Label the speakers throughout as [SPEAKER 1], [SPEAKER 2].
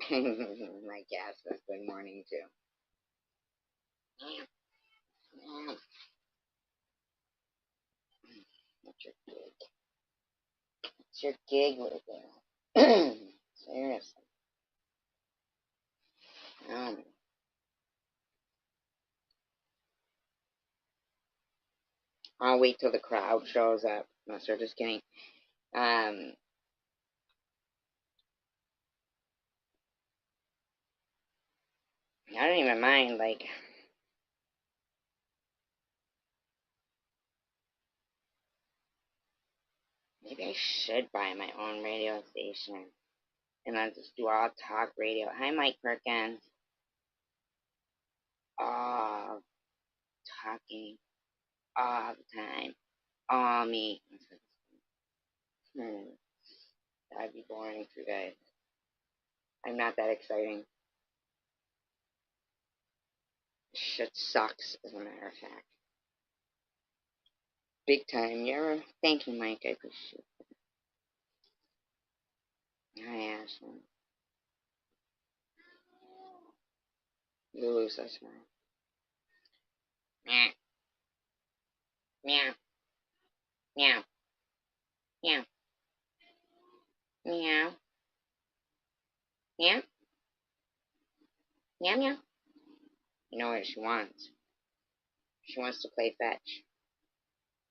[SPEAKER 1] My cat says good morning too. What's your gig? What's your gig with it? Seriously. Um, I'll wait till the crowd shows up. No, sir, just kidding. Um, I don't even mind. Like, maybe I should buy my own radio station and then just do all talk radio. Hi, Mike Perkins. All talking all the time. All me. Hmm. That'd be boring for you guys. I'm not that exciting. Shit sucks, as a matter of fact. Big time. You're thank you, Mike. I appreciate it. Hi, Ashley. Lulu says hi. Meow, meow, meow, meow, meow, meow, meow, meow. You know what she wants? She wants to play fetch.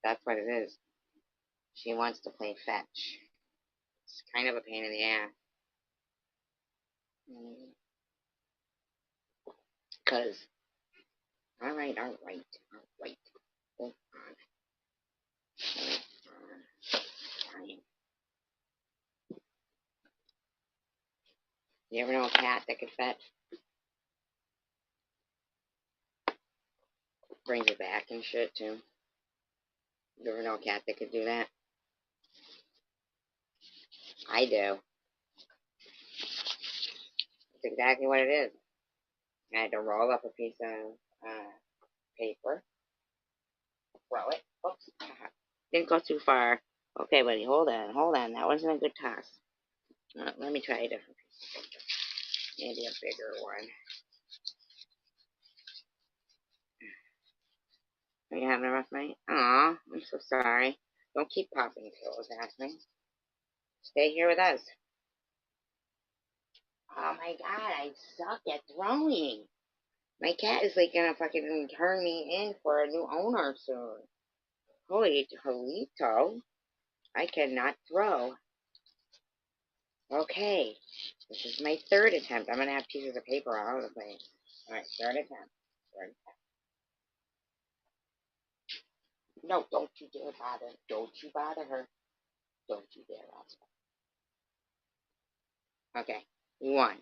[SPEAKER 1] That's what it is. She wants to play fetch. It's kind of a pain in the ass. Because, alright, alright, alright. Hold on. Hold on. You ever know a cat that could fetch? Brings it back and shit, too. You ever know a cat that could do that? I do. That's exactly what it is. I had to roll up a piece of paper, throw it. Oops. Didn't go too far. Okay, buddy, hold on, hold on. That wasn't a good toss. Let me try a different piece of paper. Maybe a bigger one. Are you having a rough night? Aw, I'm so sorry. Don't keep popping pillows at me. Stay here with us. Oh my god, I suck at throwing. My cat is like gonna fucking turn me in for a new owner soon. Holy Holito. I cannot throw. Okay. This is my third attempt. I'm gonna have pieces of paper all over the place. Alright, third attempt. Third attempt. No, don't you dare bother. Don't you bother her. Don't you dare, Oscar. Okay. One.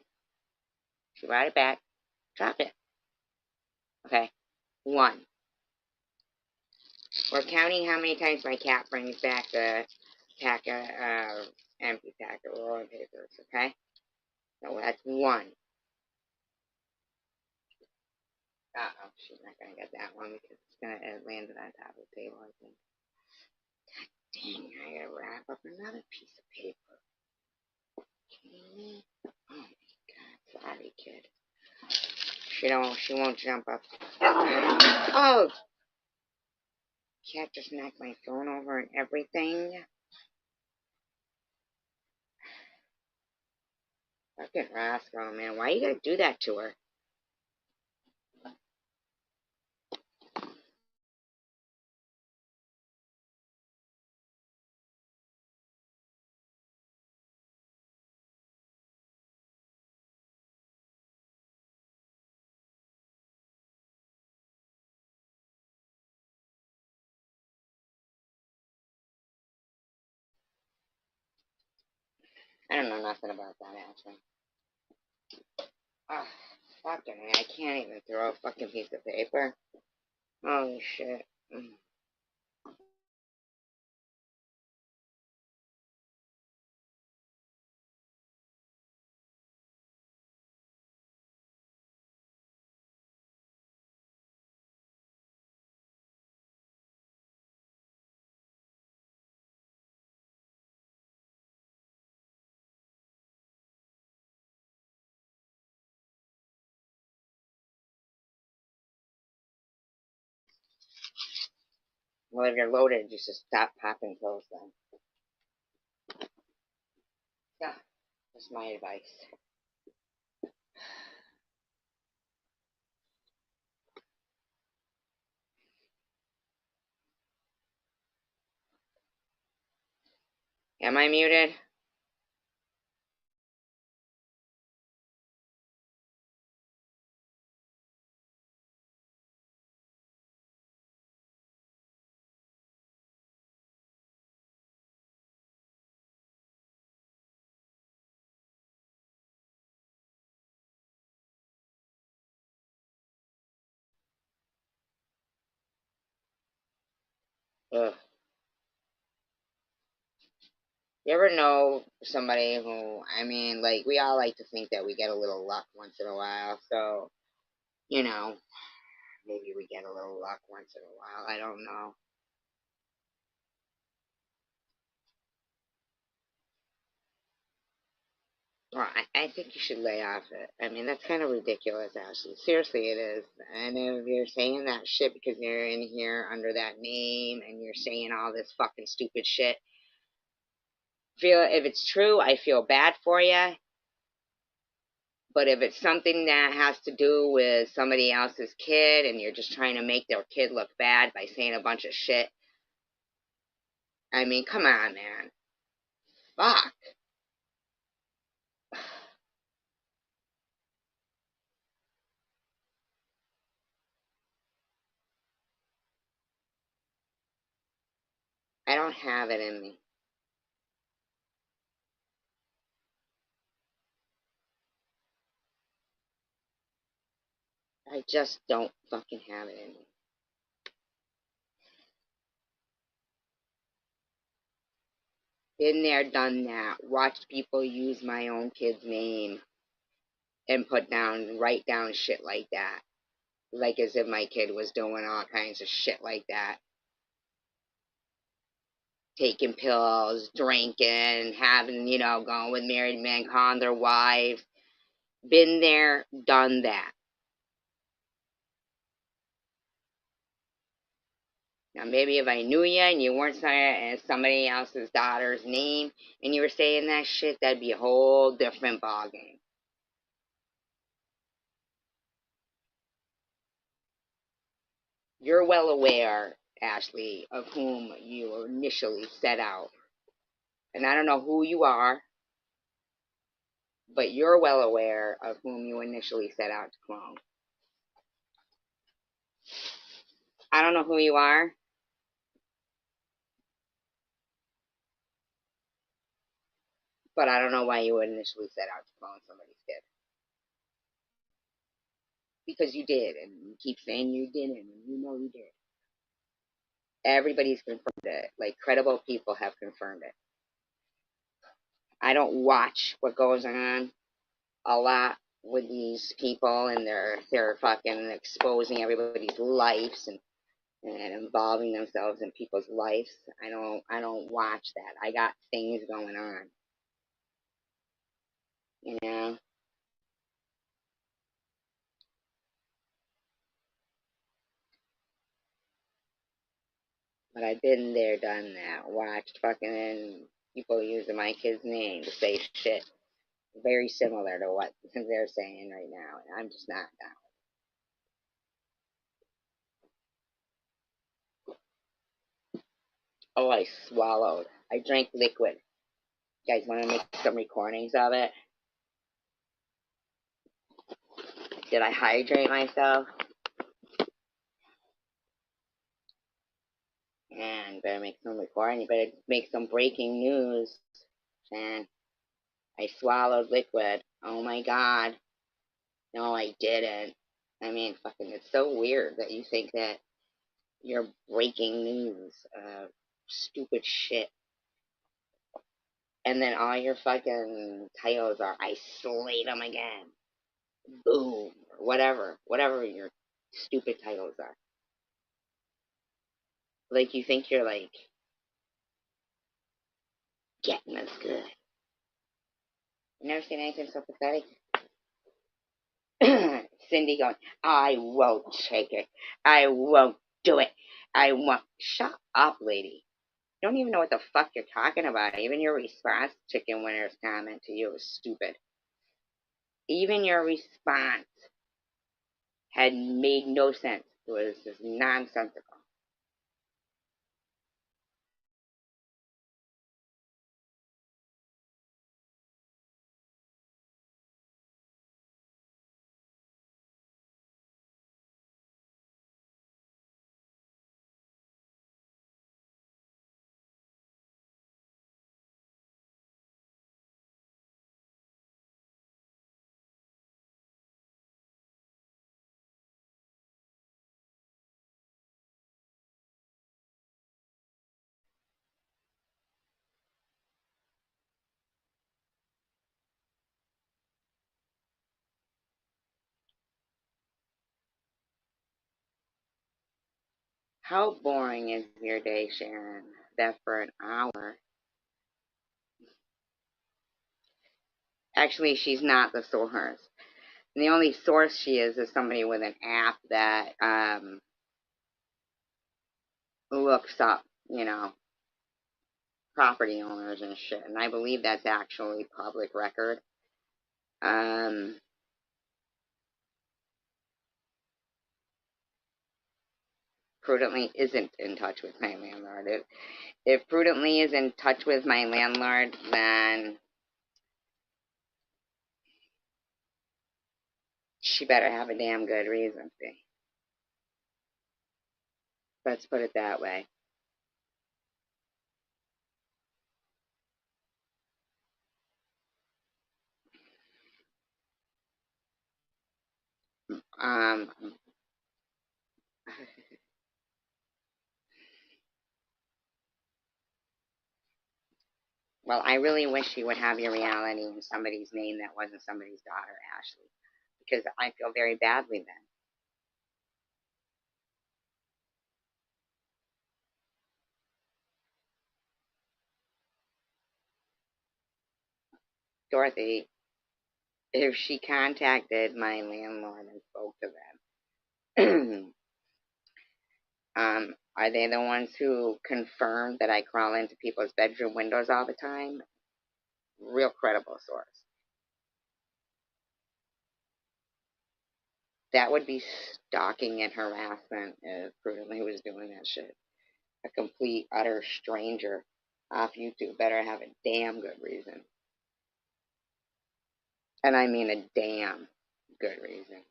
[SPEAKER 1] She brought it back. Drop it. Okay. One. We're counting how many times my cat brings back the pack of empty pack of rolling papers, okay? So that's one. Uh-oh, she's not gonna get that one because it's gonna land on top of the table, I think. Dang, I gotta wrap up another piece of paper. Okay. Oh my god, sorry, kid. She won't jump up. Oh! Cat just knocked my phone over and everything. Fucking rascal, man. Why you gotta do that to her? I don't know nothing about that, actually. Oh, fucking, I can't even throw a fucking piece of paper. Holy shit. Well, if you're loaded, just stop popping pills then. Yeah, that's my advice. Am I muted? Ugh. You ever know somebody who, I mean, like, we all like to think that we get a little luck once in a while, so, you know, maybe we get a little luck once in a while. I don't know. Well, I think you should lay off it. I mean, that's kind of ridiculous, Ashley. Seriously, it is. And if you're saying that shit because you're in here under that name and you're saying all this fucking stupid shit, feel if it's true, I feel bad for you. But if it's something that has to do with somebody else's kid and you're just trying to make their kid look bad by saying a bunch of shit, I mean, come on, man. Fuck. I don't have it in me. I just don't fucking have it in me. Been there, done that. Watched people use my own kid's name and write down shit like that. Like as if my kid was doing all kinds of shit like that. Taking pills, drinking, having, going with married men, calling their wives. Been there, done that. Now, maybe if I knew you and you weren't saying somebody else's daughter's name and you were saying that shit, that'd be a whole different ballgame. You're well aware, Ashley, of whom you initially set out. And I don't know who you are, but you're well aware of whom you initially set out to clone. I don't know who you are, but I don't know why you would initially set out to clone somebody's kid. Because you did, and you keep saying you didn't, and you know you did. Everybody's confirmed it. Like, credible people have confirmed it. I don't watch what goes on a lot with these people, and they're fucking exposing everybody's lives and involving themselves in people's lives. I don't watch that. I got things going on, you know. But I've been there, done that. Watched fucking people using my kid's name to say shit very similar to what they're saying right now, and I'm just not down. Oh, I swallowed. I drank liquid. You guys want to make some recordings of it? Did I hydrate myself? And better make some recording. You better make some breaking news. And I swallowed liquid. Oh my god. No, I didn't. I mean, fucking, it's so weird that you think that you're breaking news. Stupid shit. And then all your fucking titles are, I slayed them again. Boom. Or whatever. Whatever your stupid titles are. Like, you think you're, like, getting us good. You never seen anything so pathetic? Cindy going, I won't take it. I won't do it. Shut up, lady. You don't even know what the fuck you're talking about. Even your response to Chicken Winner's comment to you was stupid. Even your response had made no sense. It was just nonsensical. How boring is your day, Sharon? That for an hour. Actually, she's not the source. The only source she is somebody with an app that looks up, property owners and shit. And I believe that's actually public record. Um, Prudently isn't in touch with my landlord. If Prudently is in touch with my landlord, then she better have a damn good reason to be. Let's put it that way. Um, well, I really wish you would have your reality in somebody's name that wasn't somebody's daughter, Ashley, because I feel very badly then. Dorothy, if she contacted my landlord and spoke to them, are they the ones who confirmed that I crawl into people's bedroom windows all the time? Real credible source. That would be stalking and harassment if Prudently was doing that shit. A complete, utter stranger off YouTube better have a damn good reason. And I mean a damn good reason.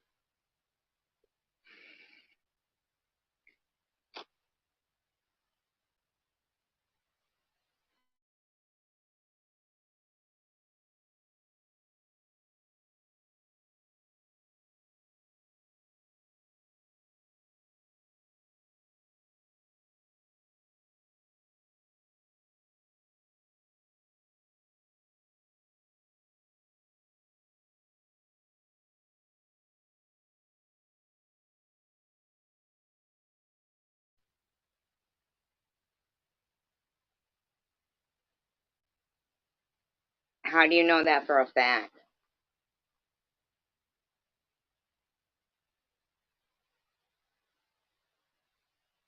[SPEAKER 1] How do you know that for a fact?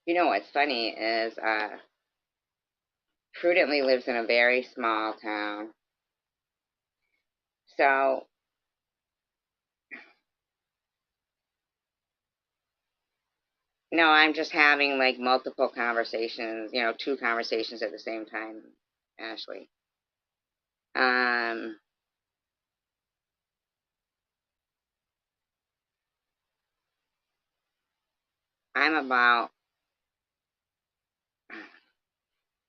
[SPEAKER 1] You know what's funny is Prudently lives in a very small town. So, no, I'm just having like multiple conversations, two conversations at the same time, Ashley. Um, I'm about,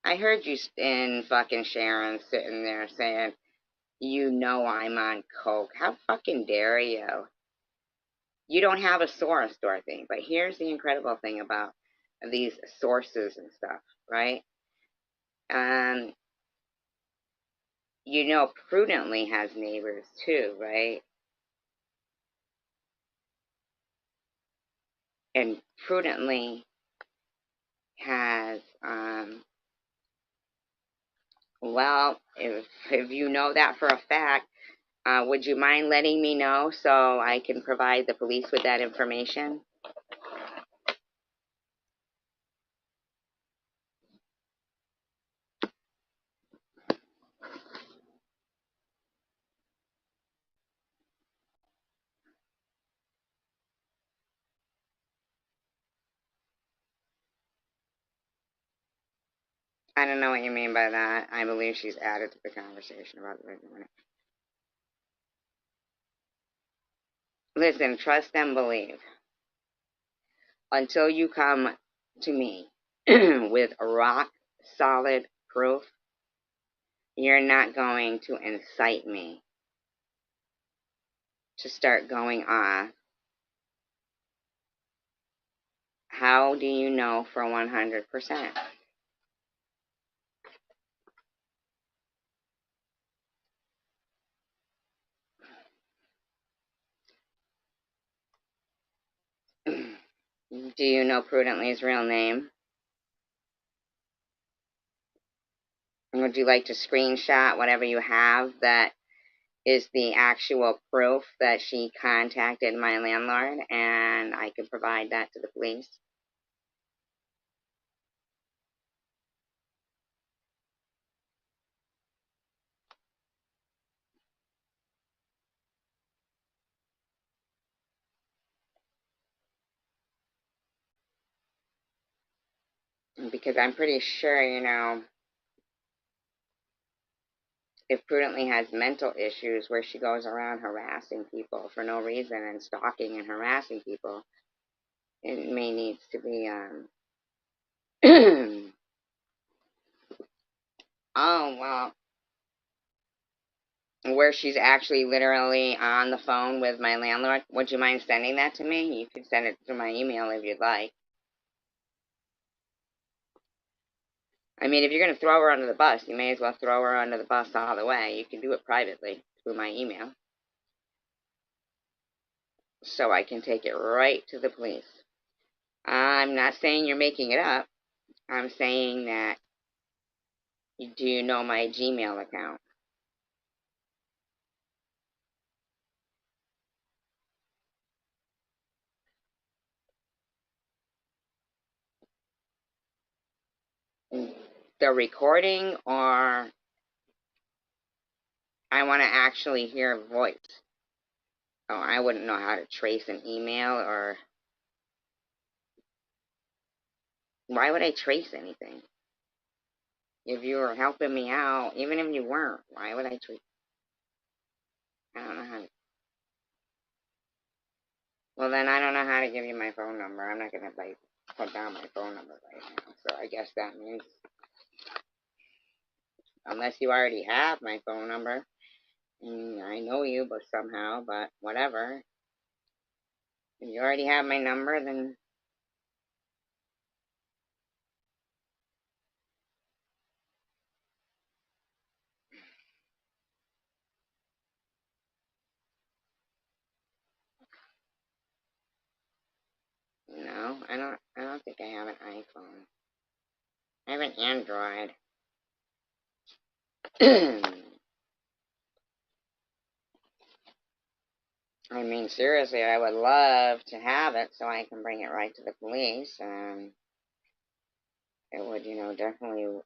[SPEAKER 1] I heard you in fucking Sharon sitting there saying, I'm on coke. How fucking dare you? You don't have a source, Dorothy. But here's the incredible thing about these sources and stuff, right? Um, Prudently has neighbors too, right? And Prudently has, well, if you know that for a fact, would you mind letting me know so I can provide the police with that information? I don't know what you mean by that. I believe she's added to the conversation about the regular. Listen, trust and believe. Until you come to me with rock solid proof, you're not going to incite me to start going off. How do you know for 100%? Do you know Prudently's real name? Would you like to screenshot whatever you have that is the actual proof that she contacted my landlord, and I can provide that to the police? Because I'm pretty sure, if Prudently has mental issues where she goes around harassing people for no reason and stalking and harassing people, it may needs to be oh well, where she's actually literally on the phone with my landlord. Would you mind sending that to me? You can send it through my email if you'd like. I mean, if you're going to throw her under the bus, you may as well throw her under the bus all the way. You can do it privately through my email, so I can take it right to the police. I'm not saying you're making it up. I'm saying that, do you know my Gmail account? The recording, or I want to actually hear a voice? Oh, I wouldn't know how to trace an email, or why would I trace anything? If you were helping me out, even if you weren't, why would I trace? I don't know how to. Well, then I don't know how to give you my phone number. I'm not going to put down my phone number right now. So I guess that means, unless you already have my phone number, I know you, but somehow, but whatever. If you already have my number, then no, I don't. I don't think I have an iPhone. I have an Android. I mean, seriously, I would love to have it so I can bring it right to the police. It would, definitely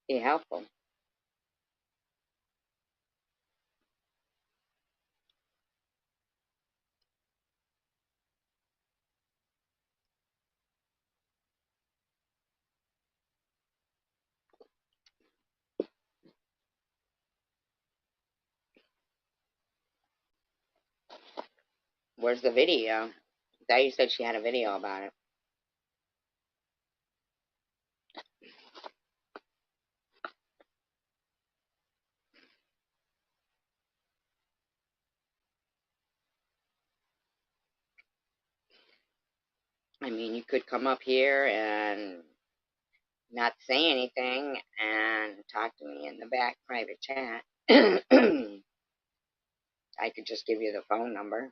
[SPEAKER 1] be helpful. Where's the video? That you said she had a video about it. I mean, you could come up here and not say anything and talk to me in the back private chat. I could just give you the phone number.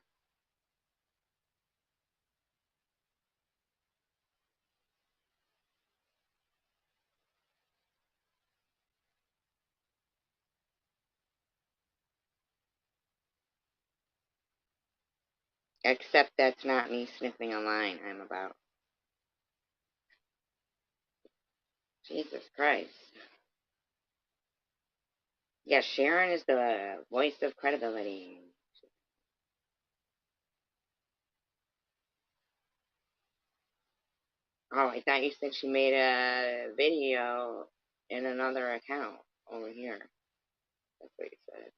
[SPEAKER 1] Except that's not me sniffing a line I'm about. Jesus Christ. Yes, Sharon is the voice of credibility. Oh, I thought you said she made a video in another account over here. That's what you said.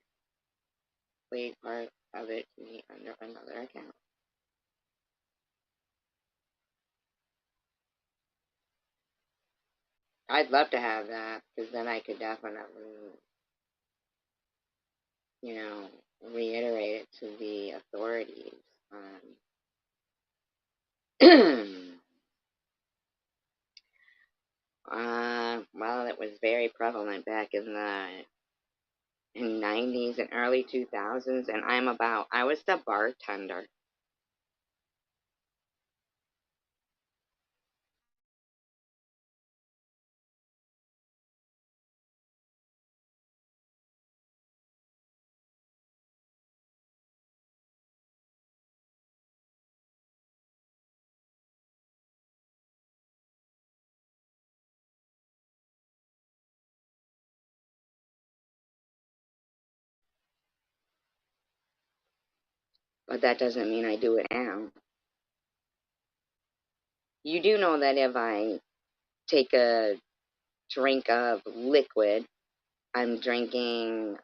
[SPEAKER 1] Played part of it to me under another account. I'd love to have that because then I could definitely, you know, reiterate it to the authorities. Well, it was very prevalent back in the 90s and early 2000s, and I was the bartender. But that doesn't mean I do it now. You do know that if I take a drink of liquid, I'm drinking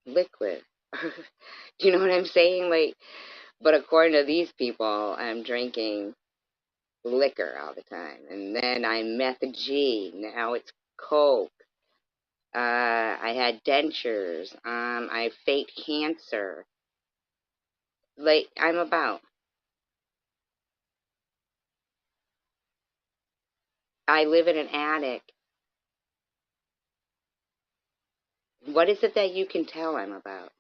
[SPEAKER 1] liquid. Do you know what I'm saying? Like, but according to these people, I'm drinking liquor all the time. And then I'm meth G. Now it's coke. I had dentures. I faked cancer. Like, I'm about. I live in an attic. What is it that you can tell I'm about?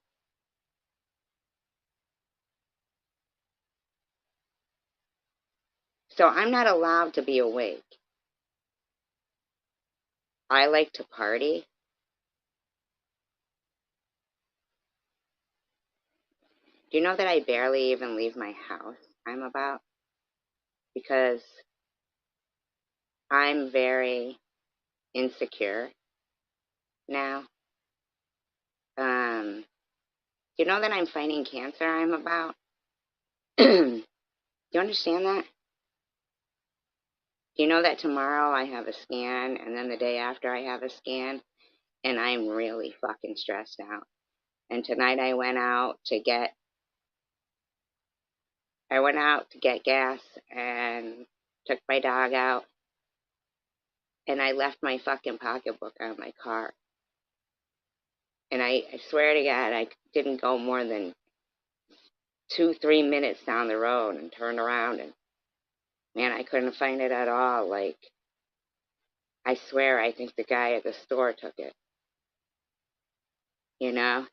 [SPEAKER 1] So I'm not allowed to be awake. I like to party. Do you know that I barely even leave my house? I'm about because I'm very insecure now. You know that I'm fighting cancer? I'm about. Do you understand that? Do you know that tomorrow I have a scan, and then the day after I have a scan, and I'm really fucking stressed out. And tonight I went out to get gas and took my dog out, and I left my fucking pocketbook on my car. And I swear to God, I didn't go more than 2, 3 minutes down the road and turned around, and man, I couldn't find it at all. Like, I swear, I think the guy at the store took it. You know,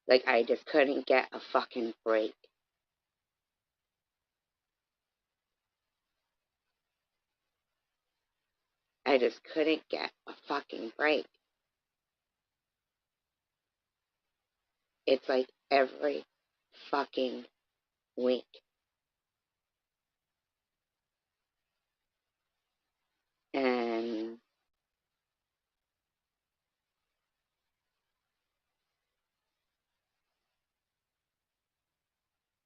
[SPEAKER 1] like I just couldn't get a fucking break. I just couldn't get a fucking break. It's like every fucking week. And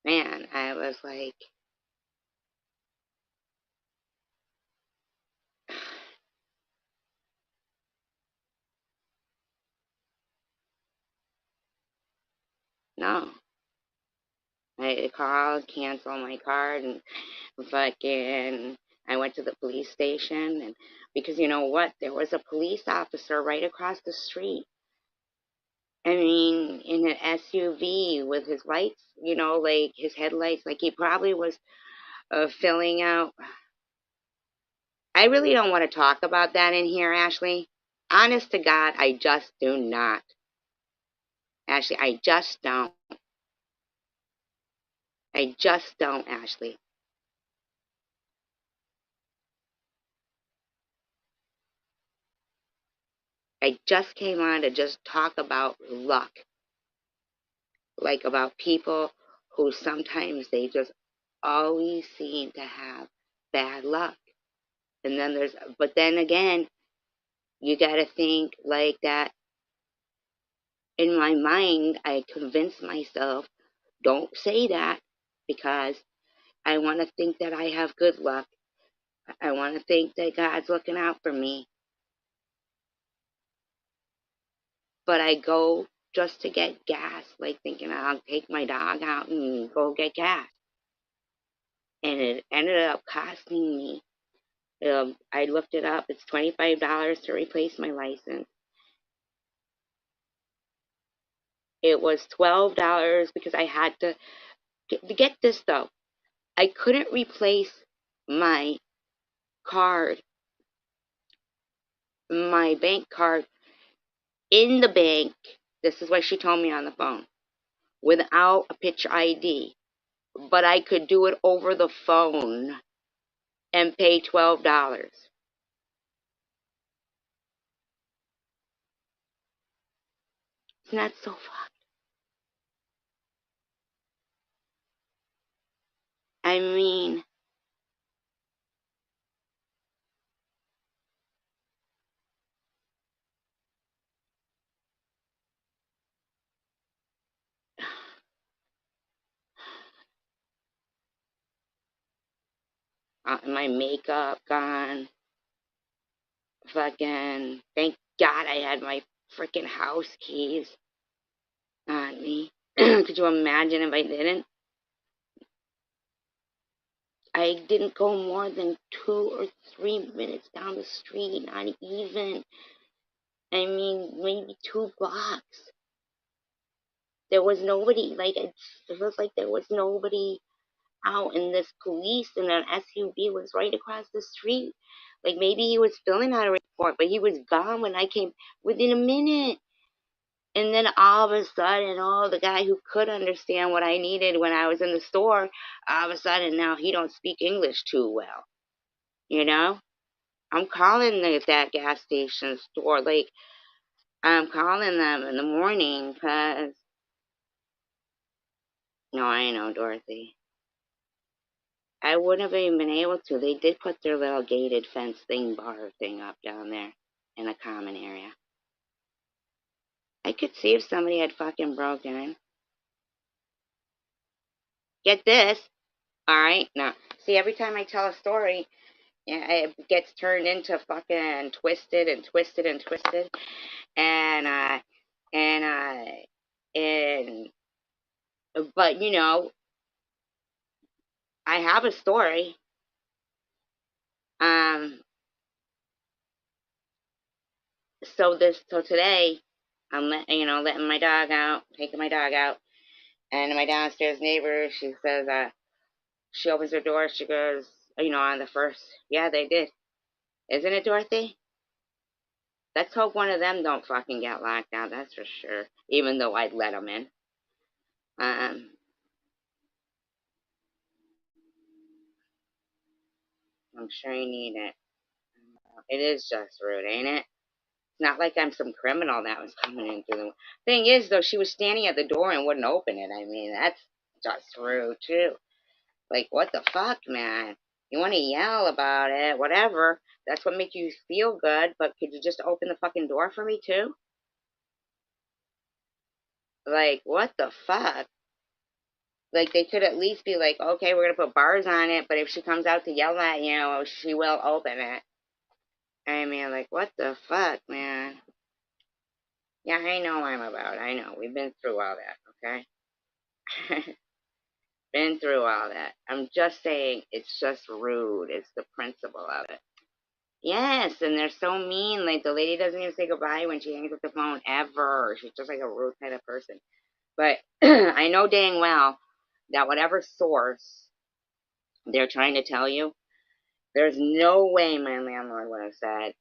[SPEAKER 1] man, I was like, no. I called, canceled my card, and fucking, I went to the police station, and because you know what, there was a police officer right across the street. I mean, in an SUV with his lights, you know, like his headlights, like he probably was filling out. I really don't want to talk about that in here, Ashley. Honest to God, I just do not. Ashley, I just don't. I just don't, Ashley. I just came on to just talk about luck. Like about people who sometimes they just always seem to have bad luck. And then but then again, You gotta think like that. In my mind, I convinced myself, don't say that, because I want to think that I have good luck. I want to think that God's looking out for me. But I go just to get gas, like thinking I'll take my dog out and go get gas. And it ended up costing me, I looked it up, it's $25 to replace my license. It was $12 because I had to get this though. I couldn't replace my card, my bank card in the bank. This is what she told me on the phone, without a picture ID. But I could do it over the phone and pay $12. Isn't that so fucked? I mean, my makeup gone. Fucking, thank God I had my freaking house keys on me. Could you imagine if I didn't? I didn't go more than 2 or 3 minutes down the street, not even. I mean, maybe 2 blocks. There was nobody, like, it feels like there was nobody out, and this police in an SUV was right across the street. Like, maybe he was filling out a report, but he was gone when I came within a minute. And then all of a sudden, oh, the guy who could understand what I needed when I was in the store, all of a sudden now he don't speak English too well. You know? I'm calling that gas station store. Like, I'm calling them in the morning because, no, I know, Dorothy. I wouldn't have even been able to. They did put their little gated fence thing, bar thing up down there in the common area. I could see if somebody had fucking broken in. Get this. Alright, now, see, every time I tell a story, yeah, it gets turned into fucking twisted and twisted and twisted. And, and, and, but, you know, I have a story. Um, so today, I'm letting my dog out, taking my dog out, and my downstairs neighbor, she says, she opens her door, she goes, on the first, yeah, they did. Isn't it, Dorothy? Let's hope one of them don't fucking get locked out, that's for sure. Even though I'd let them in. Um, I'm sure you need it. It is just rude, ain't it? It's not like I'm some criminal that was coming in through the thing is though, she was standing at the door and wouldn't open it. I mean, that's just rude too. Like, what the fuck, man? You want to yell about it, whatever. That's what makes you feel good, but could you just open the fucking door for me too? Like, what the fuck? Like, they could at least be like, okay, we're gonna put bars on it, but if she comes out to yell at you, she will open it. I mean, like, what the fuck, man? Yeah, I know what I'm about. I know. We've been through all that, okay? Been through all that. I'm just saying it's just rude. It's the principle of it. Yes, and they're so mean. Like, the lady doesn't even say goodbye when she hangs up the phone ever. She's just like a rude kind of person. But I know dang well that whatever source they're trying to tell you, there's no way my landlord would have said,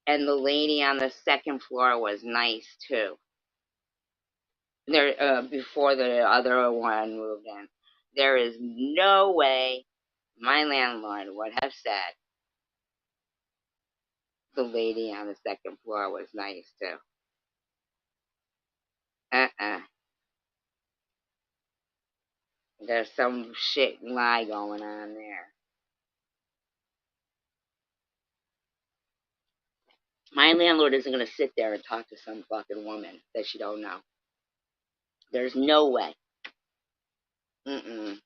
[SPEAKER 1] and the lady on the second floor was nice too. There, before the other one moved in. There is no way my landlord would have said the lady on the second floor was nice too. Uh-uh. There's some shit lie going on there. My landlord isn't going to sit there and talk to some fucking woman that she don't know. There's no way. Mm-mm.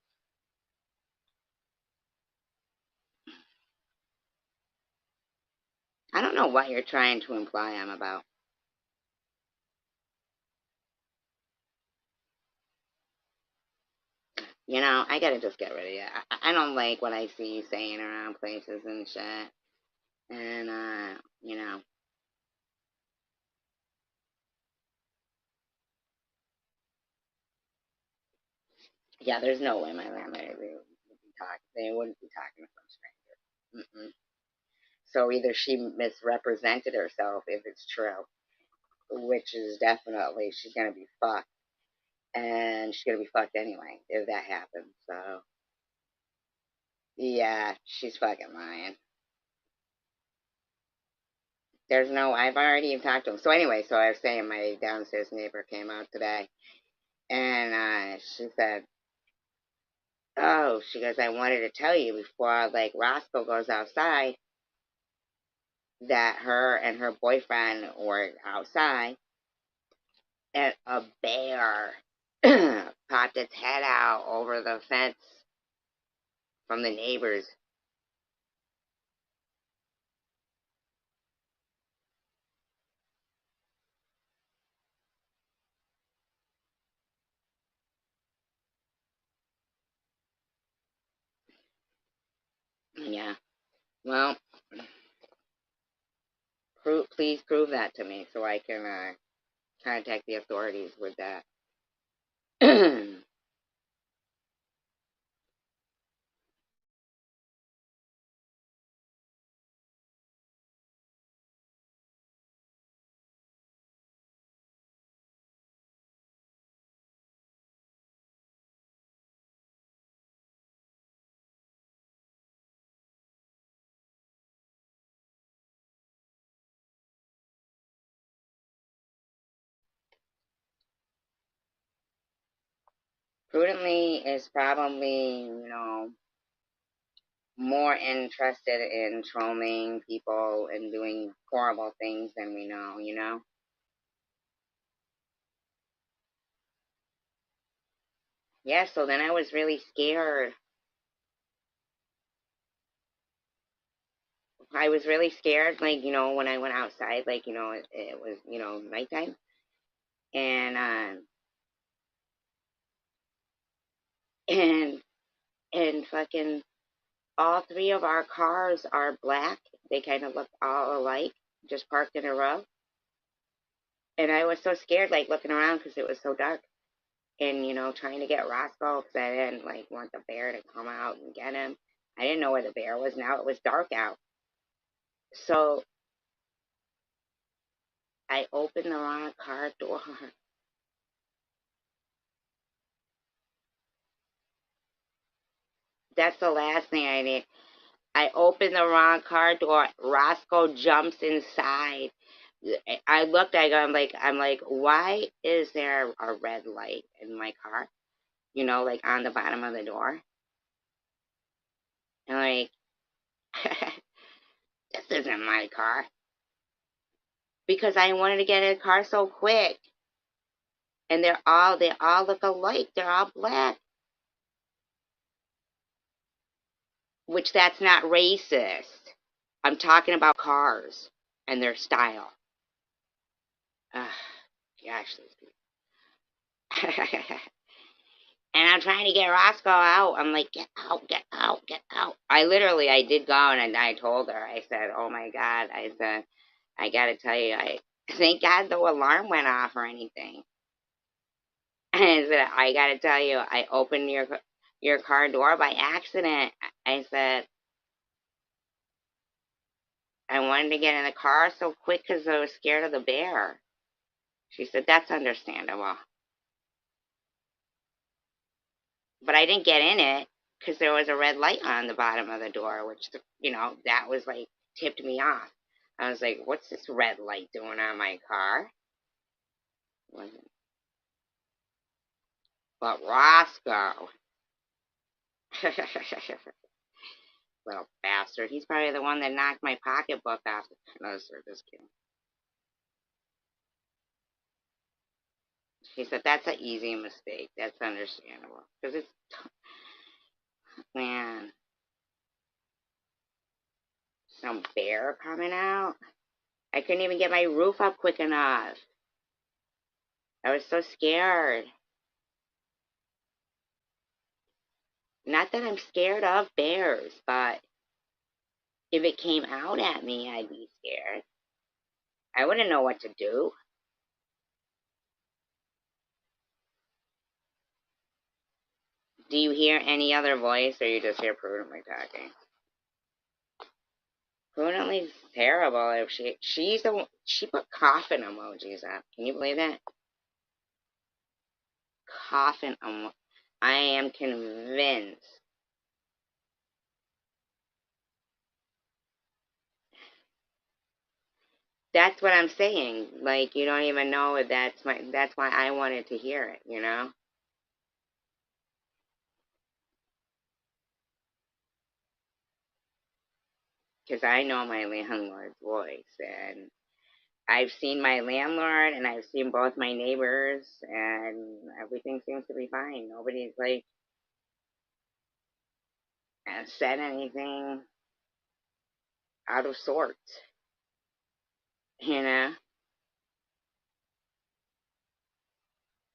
[SPEAKER 1] I don't know what you're trying to imply I'm about. You know, I gotta just get rid of you. I don't like what I see you saying around places and shit. And, you know, yeah, there's no way my landlady would be talking. They wouldn't be talking to some stranger. Mm-mm. So either she misrepresented herself, if it's true, which is definitely, she's gonna be fucked. And she's gonna be fucked anyway if that happens. So, yeah, she's fucking lying. There's no, I've already even talked to him. So anyway, so I was saying my downstairs neighbor came out today, and she said, "Oh," she goes, "I wanted to tell you before like Roscoe goes outside that her and her boyfriend were outside, and a bear popped its head out over the fence from the neighbors." Yeah. Well, please prove that to me so I can contact the authorities with that. Prudently is probably, more interested in trolling people and doing horrible things than we know. Yeah, so then I was really scared. I was really scared, like, when I went outside, like, it was, nighttime. And, and, and fucking all three of our cars are black. They kind of look all alike, just parked in a row. And I was so scared, like, looking around because it was so dark. And, trying to get Roscoe because I didn't, like, want the bear to come out and get him. I didn't know where the bear was now. It was dark out. So I opened the wrong car door. That's the last thing I need. I opened the wrong car door. Roscoe jumps inside. I looked. I'm like, why is there a red light in my car? Like on the bottom of the door. And like, this isn't my car because I wanted to get in a car so quick. And they all look alike. They're all black, which that's not racist. I'm talking about cars and their style. Ugh, gosh, these people. And I'm trying to get Roscoe out. I'm like, get out, get out, get out. I did go and I told her. I said, oh my God. I said, I gotta tell you, I thank God no alarm went off or anything. I said, I gotta tell you, I opened your car door by accident. I said, I wanted to get in the car so quick because I was scared of the bear. She said, that's understandable. But I didn't get in it because there was a red light on the bottom of the door, which, that was like tipped me off. I was like, what's this red light doing on my car? But Roscoe. little bastard. He's probably the one that knocked my pocketbook off. No, sir, just kidding. He said, that's an easy mistake. That's understandable. Because it's, man, some bear coming out. I couldn't even get my roof up quick enough. I was so scared. Not that I'm scared of bears, but if it came out at me, I'd be scared. I wouldn't know what to do. Do you hear any other voice, or you just hear Prudently talking? Prudently's terrible. If she put coffin emojis up. Can you believe that? Coffin emoji. I am convinced. That's what I'm saying. Like, you don't even know if that's why I wanted to hear it, you know? Because I know my landlord's voice, and I've seen my landlord, and I've seen both my neighbors, and everything seems to be fine. Nobody's like said anything out of sorts, you know?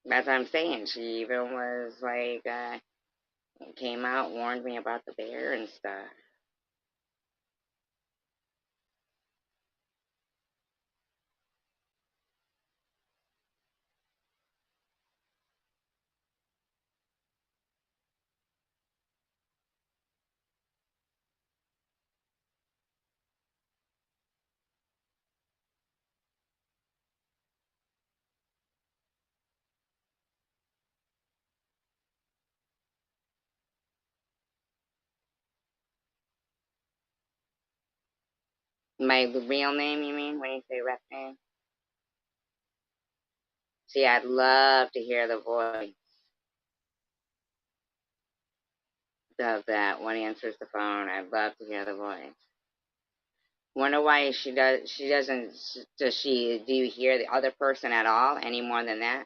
[SPEAKER 1] That's what I'm saying. She even was like, came out, warned me about the bear and stuff. My real name, you mean, when you say rep name? See, I'd love to hear the voice of that when he answers the phone. I'd love to hear the voice. Wonder why she doesn't, do you hear the other person at all any more than that?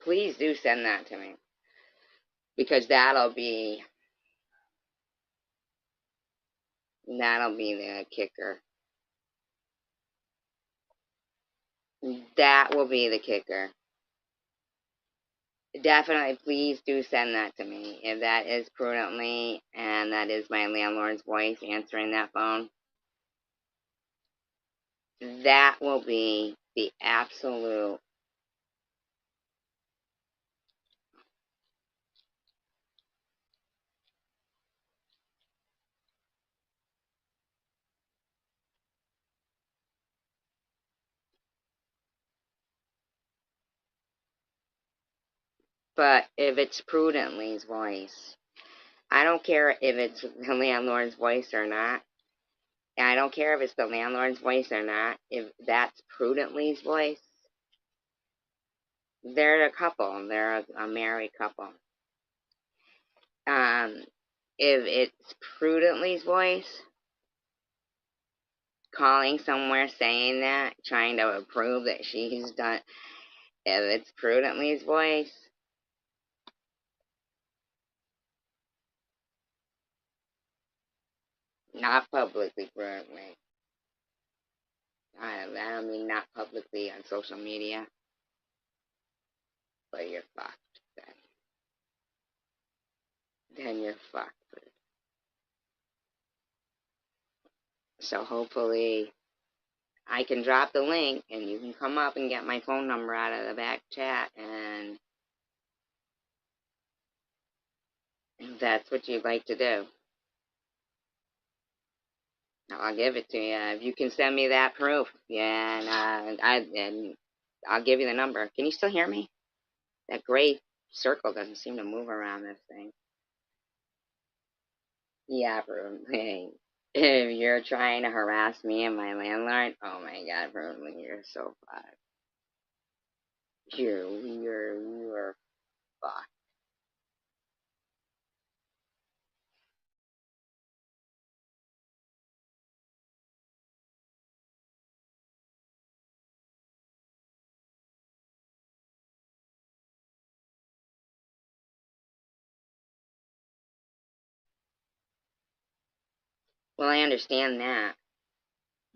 [SPEAKER 1] Please do send that to me. Because that'll be the kicker. That will be the kicker. Definitely, please do send that to me. If that is Prudently and that is my landlord's voice answering that phone, that will be the absolute. But if it's Prudently's voice, I don't care if it's the landlord's voice or not. I don't care if it's the landlord's voice or not. If that's Prudently's voice, they're a couple. They're a married couple. Um, if it's Prudently's voice calling somewhere saying that, trying to prove that she's done, if it's Prudently's voice, not publicly Prudently. I don't mean not publicly on social media, but you're fucked then. Then you're fucked. So hopefully I can drop the link and you can come up and get my phone number out of the back chat, and if that's what you'd like to do, I'll give it to you. If you can send me that proof, yeah, and I'll give you the number. Can you still hear me? That gray circle doesn't seem to move around this thing. Yeah, proof. Hey. If you're trying to harass me and my landlord, oh my god, Brooklyn, you're so fucked. You're fucked. Well, I understand that,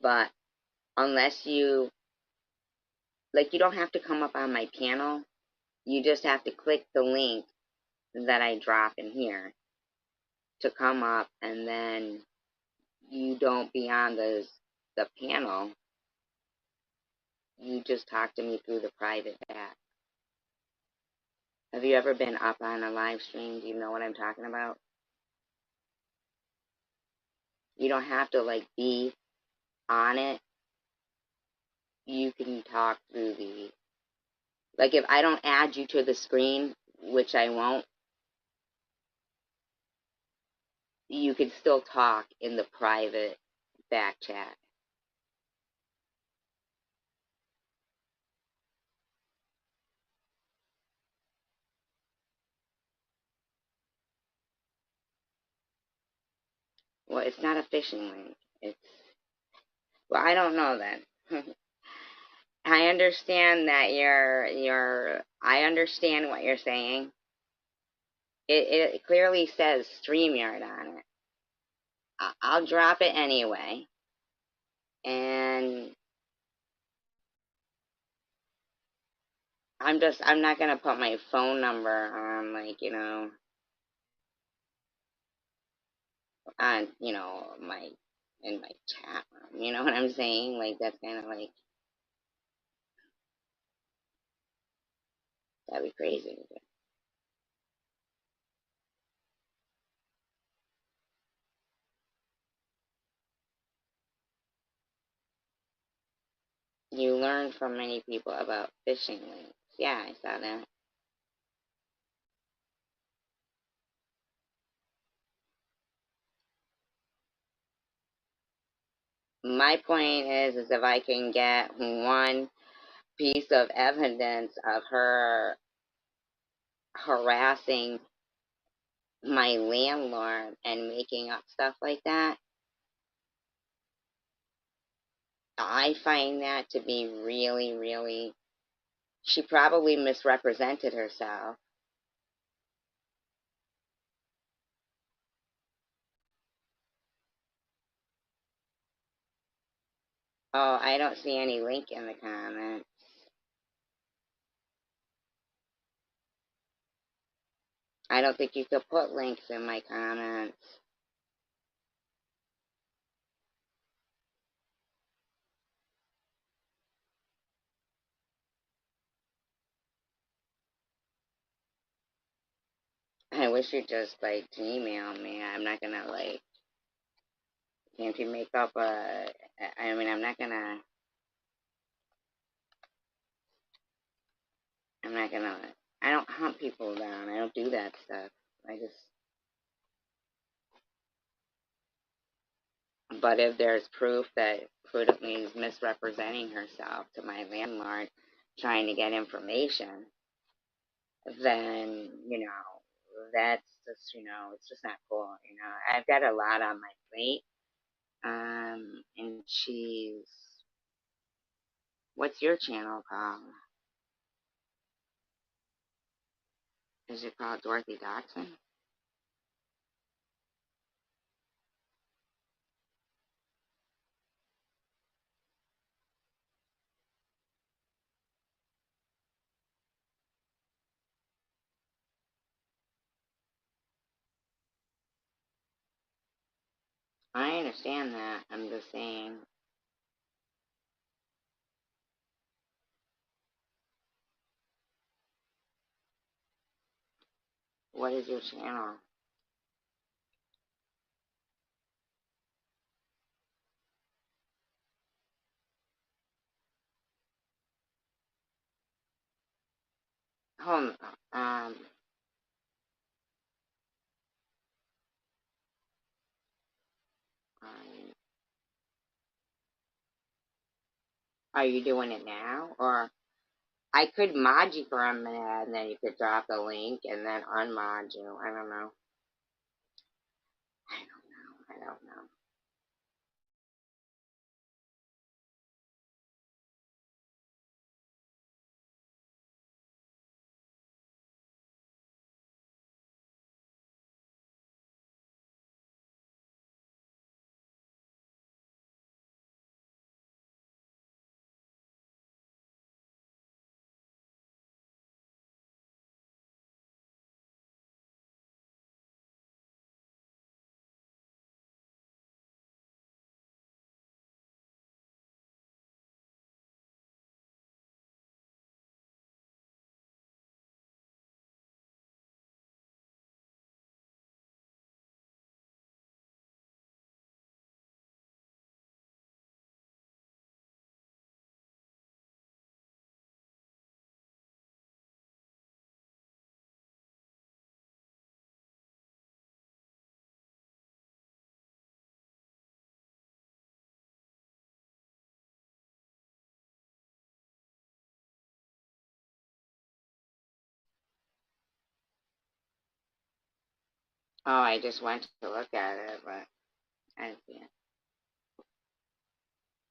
[SPEAKER 1] but unless you, like, you don't have to come up on my panel. You just have to click the link that I drop in here to come up, and then you don't be on the panel. You just talk to me through the private chat. Have you ever been up on a live stream? Do you know what I'm talking about? You don't have to like be on it. You can talk through the, like, if I don't add you to the screen, which I won't, you can still talk in the private back chat. Well, it's not a phishing link. It's, well, I don't know then. I understand that I understand what you're saying. It clearly says StreamYard on it. I'll drop it anyway. And I'm not gonna put my phone number on, like, on, my, in my chat room. You know what I'm saying? Like, that's kind of like, that'd be crazy. You learn from many people about phishing links. Yeah, I saw that. My point is if I can get one piece of evidence of her harassing my landlord and making up stuff like that, I find that to be really, really. She probably misrepresented herself. Oh, I don't see any link in the comments. I don't think you could put links in my comments. I wish you'd just, like, email me. I'm not gonna, like, can't you make up a, I mean, I'm not gonna, I don't hunt people down. I don't do that stuff. I just, but if there's proof that Prudently is misrepresenting herself to my landlord, trying to get information, then, that's just, it's just not cool. I've got a lot on my plate. And what's your channel called? Is it called Dorothy Dodson? I understand that. I'm just saying, what is your channel? Hold on. Are you doing it now? Or I could mod you for a minute and then you could drop the link and then unmod you. I don't know. I don't know. Oh, I just went to look at it, but I didn't see it.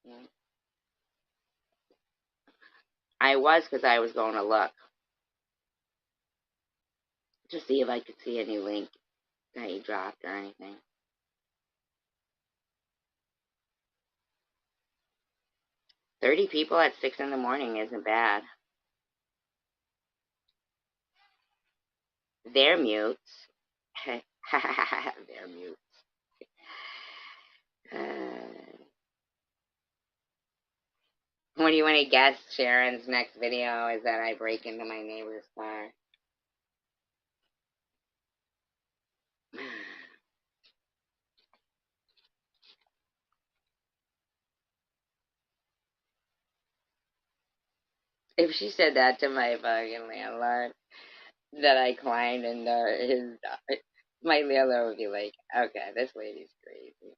[SPEAKER 1] Yeah. I was because I was going to look to see if I could see any link that you dropped or anything. 30 people at 6 in the morning isn't bad. They're mutes. They're mutes. What do you want to guess Sharon's next video is that I break into my neighbor's car? If she said that to my fucking landlord, that I climbed into his, my landlord would be like, okay, this lady's crazy.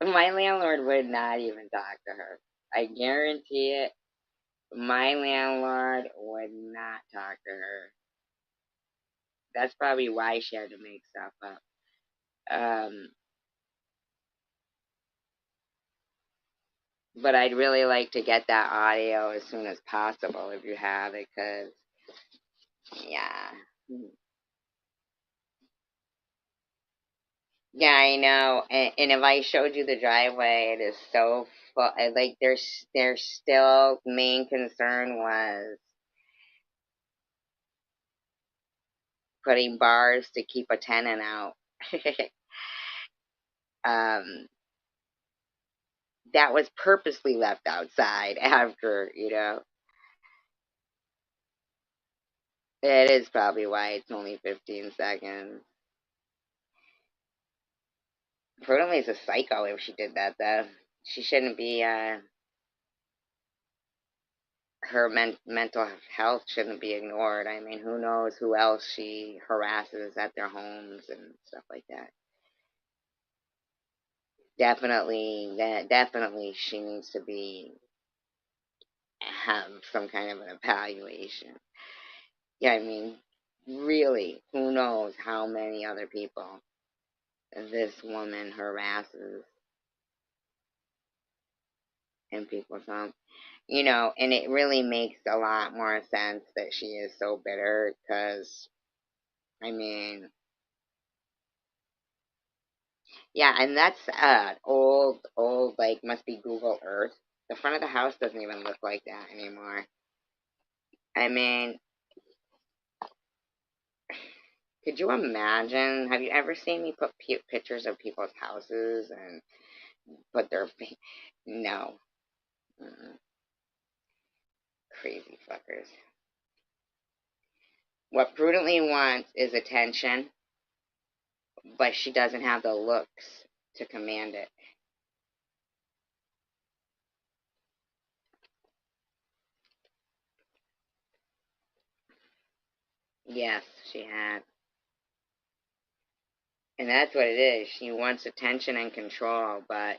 [SPEAKER 1] My landlord would not even talk to her. I guarantee it. My landlord would not talk to her. That's probably why she had to make stuff up. But I'd really like to get that audio as soon as possible if you have it, because, yeah. Yeah, I know. And if I showed you the driveway, it is so full. Like, their still main concern was putting bars to keep a tenant out. um, that was purposely left outside after, It is probably why it's only 15 seconds. Prudently is a psycho if she did that, though. She shouldn't be, her mental health shouldn't be ignored. I mean, who knows who else she harasses at their homes and stuff like that. Definitely she needs to have some kind of an evaluation. Yeah, I mean, really, who knows how many other people this woman harasses in people's homes. And it really makes a lot more sense that she is so bitter because, I mean, yeah, and that's old, like, must be Google Earth. The front of the house doesn't even look like that anymore. I mean, could you imagine? Have you ever seen me put pictures of people's houses and put their no. Mm-mm. Crazy fuckers. What Prudently wants is attention, but she doesn't have the looks to command it. Yes, she had. And that's what it is. She wants attention and control, but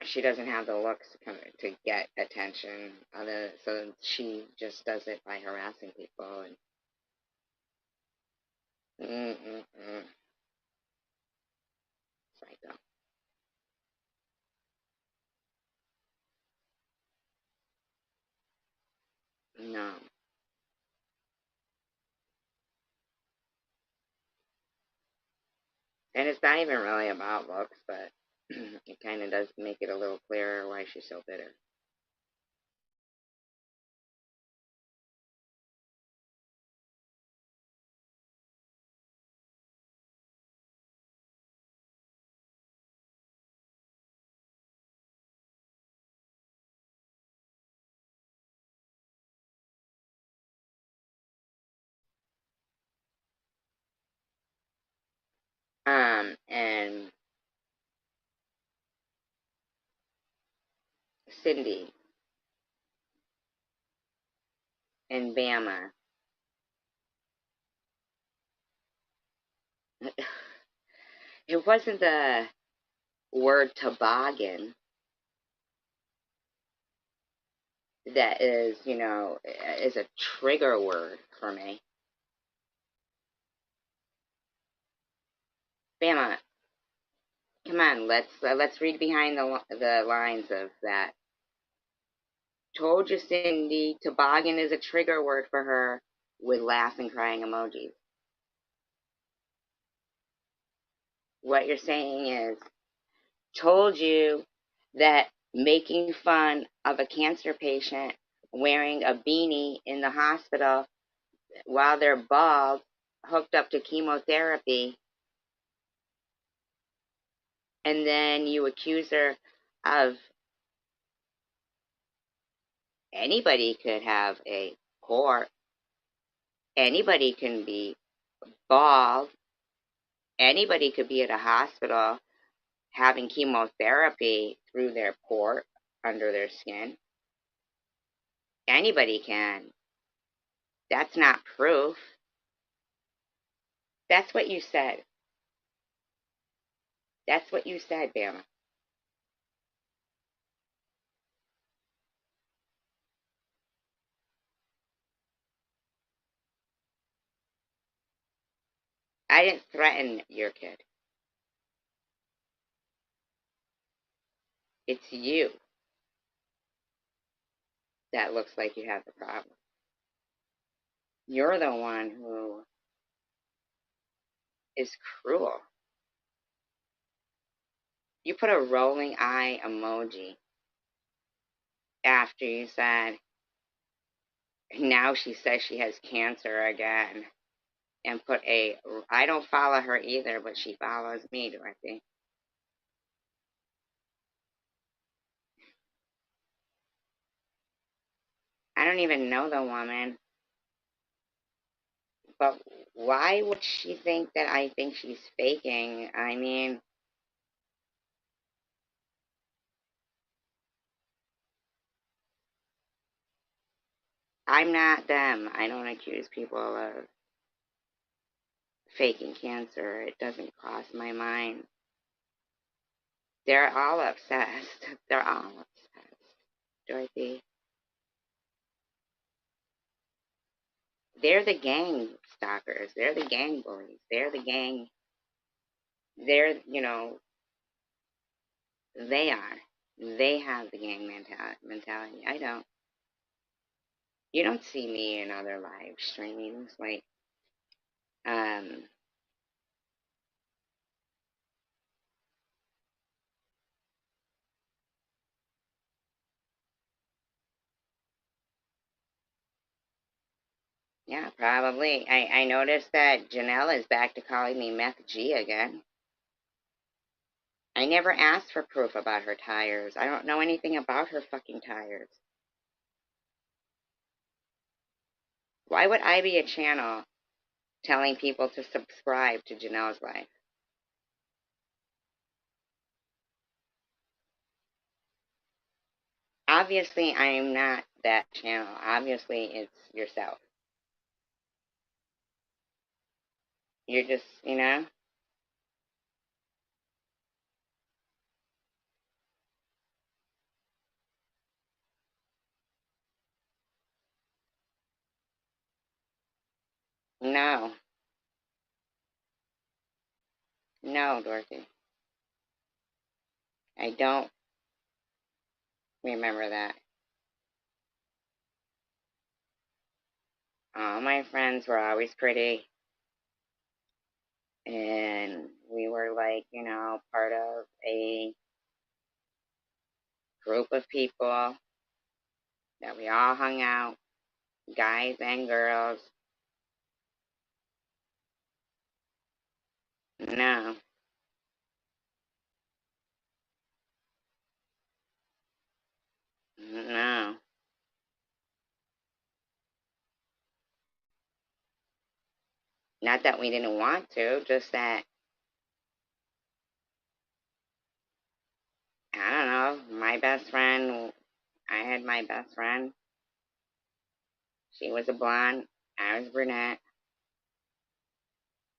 [SPEAKER 1] she doesn't have the looks to get attention, so she just does it by harassing people and psycho. No, and it's not even really about looks, but it kind of does make it a little clearer why she's so bitter. And Cindy and Bama. It wasn't the word toboggan that is a trigger word for me. Bama, come on, let's read behind the lines of that. Told you, Cindy, toboggan is a trigger word for her with laugh and crying emojis. What you're saying is, told you that making fun of a cancer patient wearing a beanie in the hospital while they're bald, hooked up to chemotherapy, and then you accuse her of anybody could have a port, anybody can be bald, anybody could be at a hospital having chemotherapy through their port under their skin. Anybody can. That's not proof. That's what you said. That's what you said, Bama. I didn't threaten your kid. It's you that looks like you have the problem. You're the one who is cruel. You put a rolling eye emoji after you said, now she says she has cancer again, and put I don't follow her either, but she follows me, Dorothy. I don't even know the woman, but why would she think that I think she's faking? I mean, I'm not them. I don't accuse people of faking cancer. It doesn't cross my mind. They're all obsessed. They're all obsessed, Dorothy. They're the gang stalkers. They're the gang bullies. They're the gang. They're. They are. They have the gang mentality. I don't. You don't see me in other live streamings. Like, um, yeah, probably. I noticed that Janelle is back to calling me Meth G again. I never asked for proof about her tires. I don't know anything about her fucking tires. Why would I be a channel telling people to subscribe to Janelle's life? Obviously, I am not that channel. Obviously, it's yourself. You're just. No. No, Dorothy. I don't remember that. All my friends were always pretty, and we were like, part of a group of people that we all hung out, guys and girls. No, no. Not that we didn't want to, just that, I don't know, my best friend, I had my best friend. She was a blonde, I was brunette.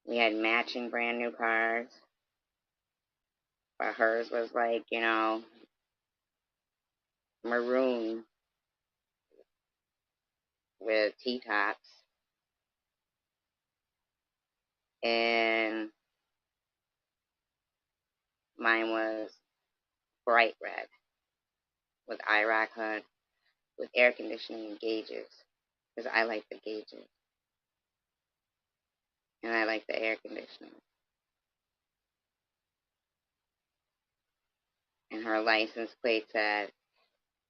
[SPEAKER 1] We had matching brand new cars, but hers was like, maroon with T-tops. And mine was bright red with IROC hood with air conditioning and gauges. Because I like the gauges. And I like the air conditioning. And her license plate said,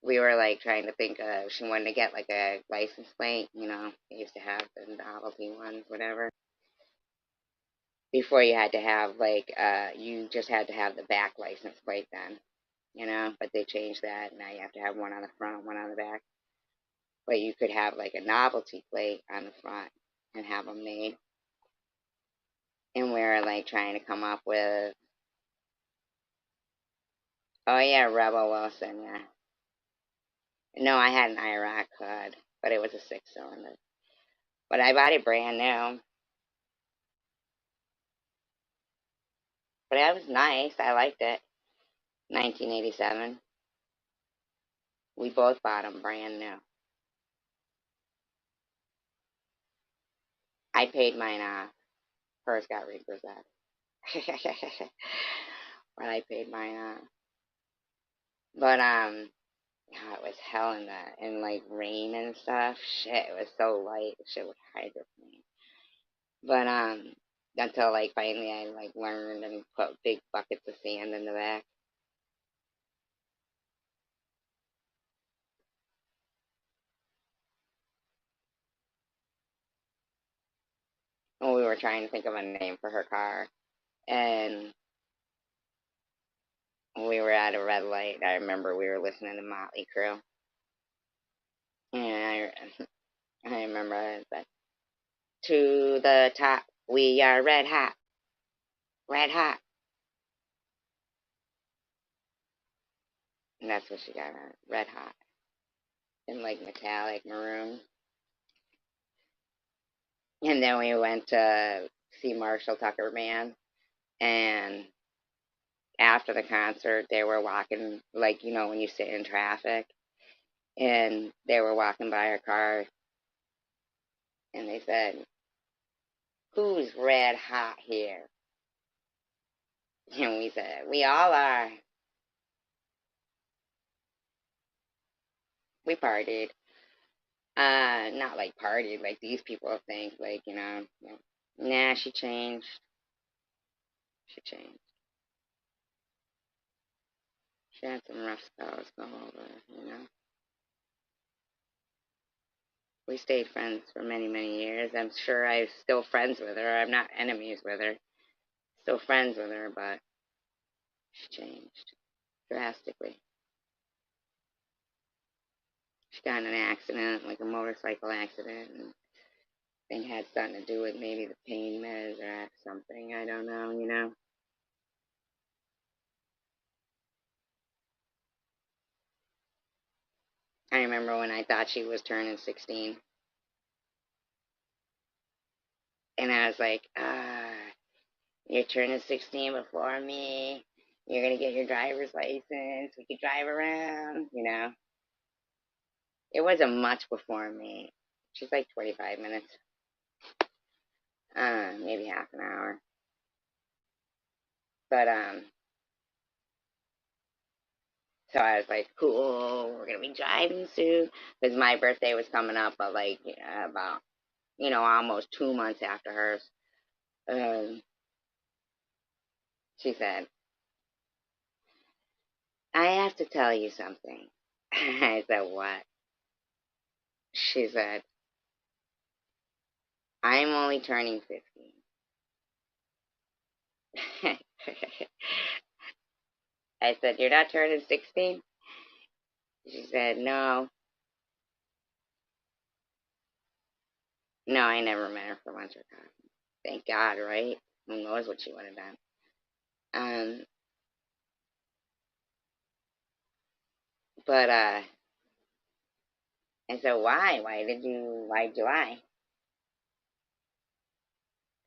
[SPEAKER 1] we were like trying to think of, she wanted to get like a license plate, they used to have the novelty ones, whatever. Before you had to have like, you just had to have the back license plate then, but they changed that. Now you have to have one on the front, one on the back. But you could have like a novelty plate on the front and have them made. And we were like trying to come up with, oh yeah, Rebel Wilson, yeah. No, I had an IROC hood, but it was a 6-cylinder. But I bought it brand new. But it was nice. I liked it. 1987. We both bought them brand new. I paid mine off. Hers got repossessed. But I paid mine off. But yeah, it was hell in like rain and stuff. Shit, it was so light. Shit would hydroplane. But until like finally I like learned and put big buckets of sand in the back. And we were trying to think of a name for her car, and we were at a red light. I remember we were listening to Motley Crue, and I remember I said, "To the top, we are red hot, red hot," and that's what she got on, red hot, in like metallic maroon. And then we went to see Marshall Tucker Band, and after the concert, they were walking, like, when you sit in traffic, and they were walking by our car, and they said, "Who's red hot here?" And we said, "We all are." We partied. Not like partied, like these people think, like, Nah, she changed. She changed. She had some rough spells go over. We stayed friends for many, many years. I'm sure I'm still friends with her. I'm not enemies with her. Still friends with her, but she changed drastically. She got in an accident, like a motorcycle accident, and I think it had something to do with maybe the pain meds or something. I don't know. I remember when I thought she was turning 16, and I was like, you're turning 16 before me. You're going to get your driver's license. We could drive around. It wasn't much before me. She's like 25 minutes. maybe half an hour. But so I was like, cool, we're gonna be driving soon because my birthday was coming up, but like about almost 2 months after hers. Um, she said, I have to tell you something. I said, what? She said, I'm only turning 15. I said, you're not turning 16? She said, no. No, I never met her for lunch or coffee. Thank God, right? Who knows what she would have done. Um, but I said, why? Why'd you lie?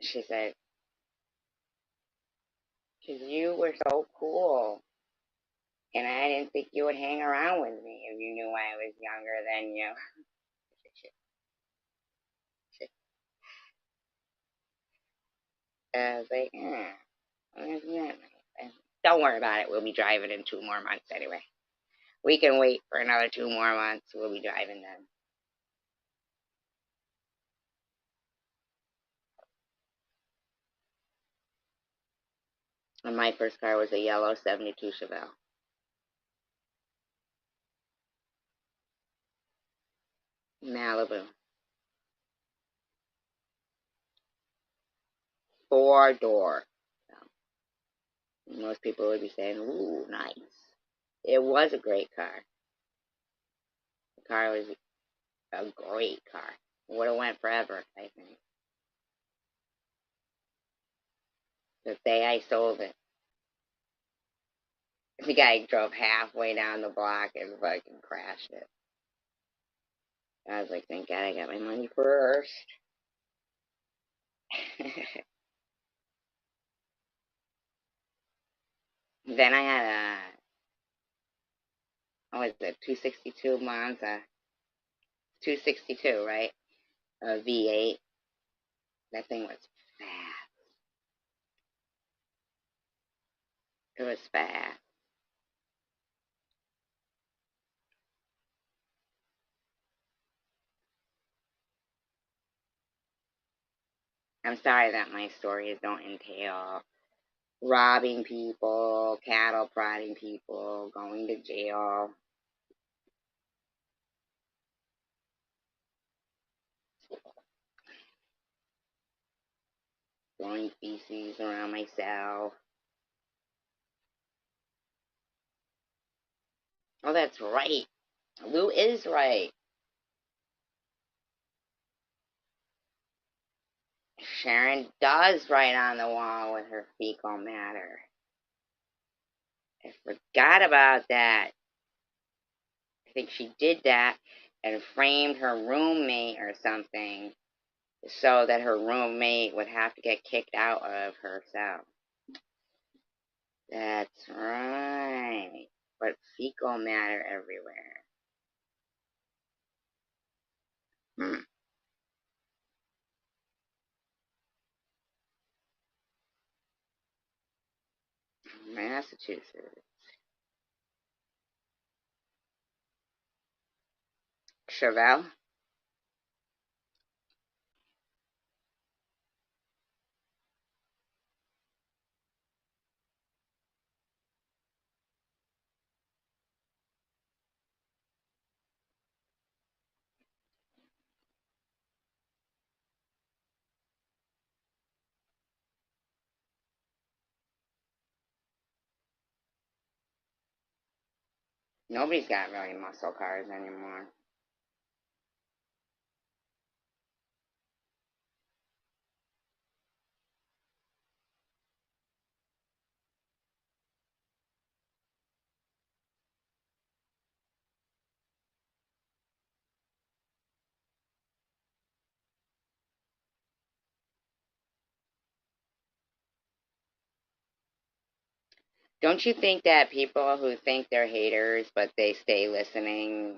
[SPEAKER 1] She said, because you were so cool. And I didn't think you would hang around with me if you knew I was younger than you. I was like, yeah. Don't worry about it. We'll be driving in 2 more months anyway. We can wait for another 2 more months. We'll be driving then. And my first car was a yellow 72 Chevelle. Malibu. 4 door. So most people would be saying, ooh, nice. It was a great car. The car was a great car. Would have went forever, I think. The day I sold it, the guy drove halfway down the block and fucking crashed it. I was like, thank God I got my money first. Then I had what was it, 262 Monza, 262, right? A V8. That thing was fast. It was fast. I'm sorry that my stories don't entail robbing people, cattle prodding people, going to jail. Throwing feces around myself. Oh, that's right. Lou is right. Sharon does write on the wall with her fecal matter. I forgot about that. I think she did that and framed her roommate or something so that her roommate would have to get kicked out of her cell. That's right. But fecal matter everywhere. Hmm. Massachusetts. Chevelle? Nobody's got really muscle cars anymore. Don't you think that people who think they're haters but they stay listening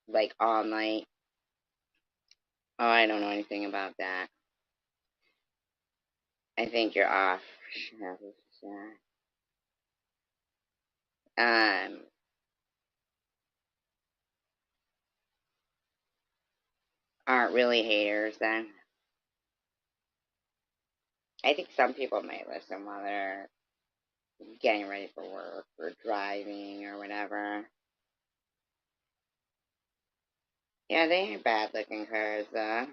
[SPEAKER 1] like all night? Oh, I don't know anything about that. I think you're off. Um, aren't really haters then. I think some people might listen while they're getting ready for work or driving or whatever. Yeah, they ain't bad looking cars though.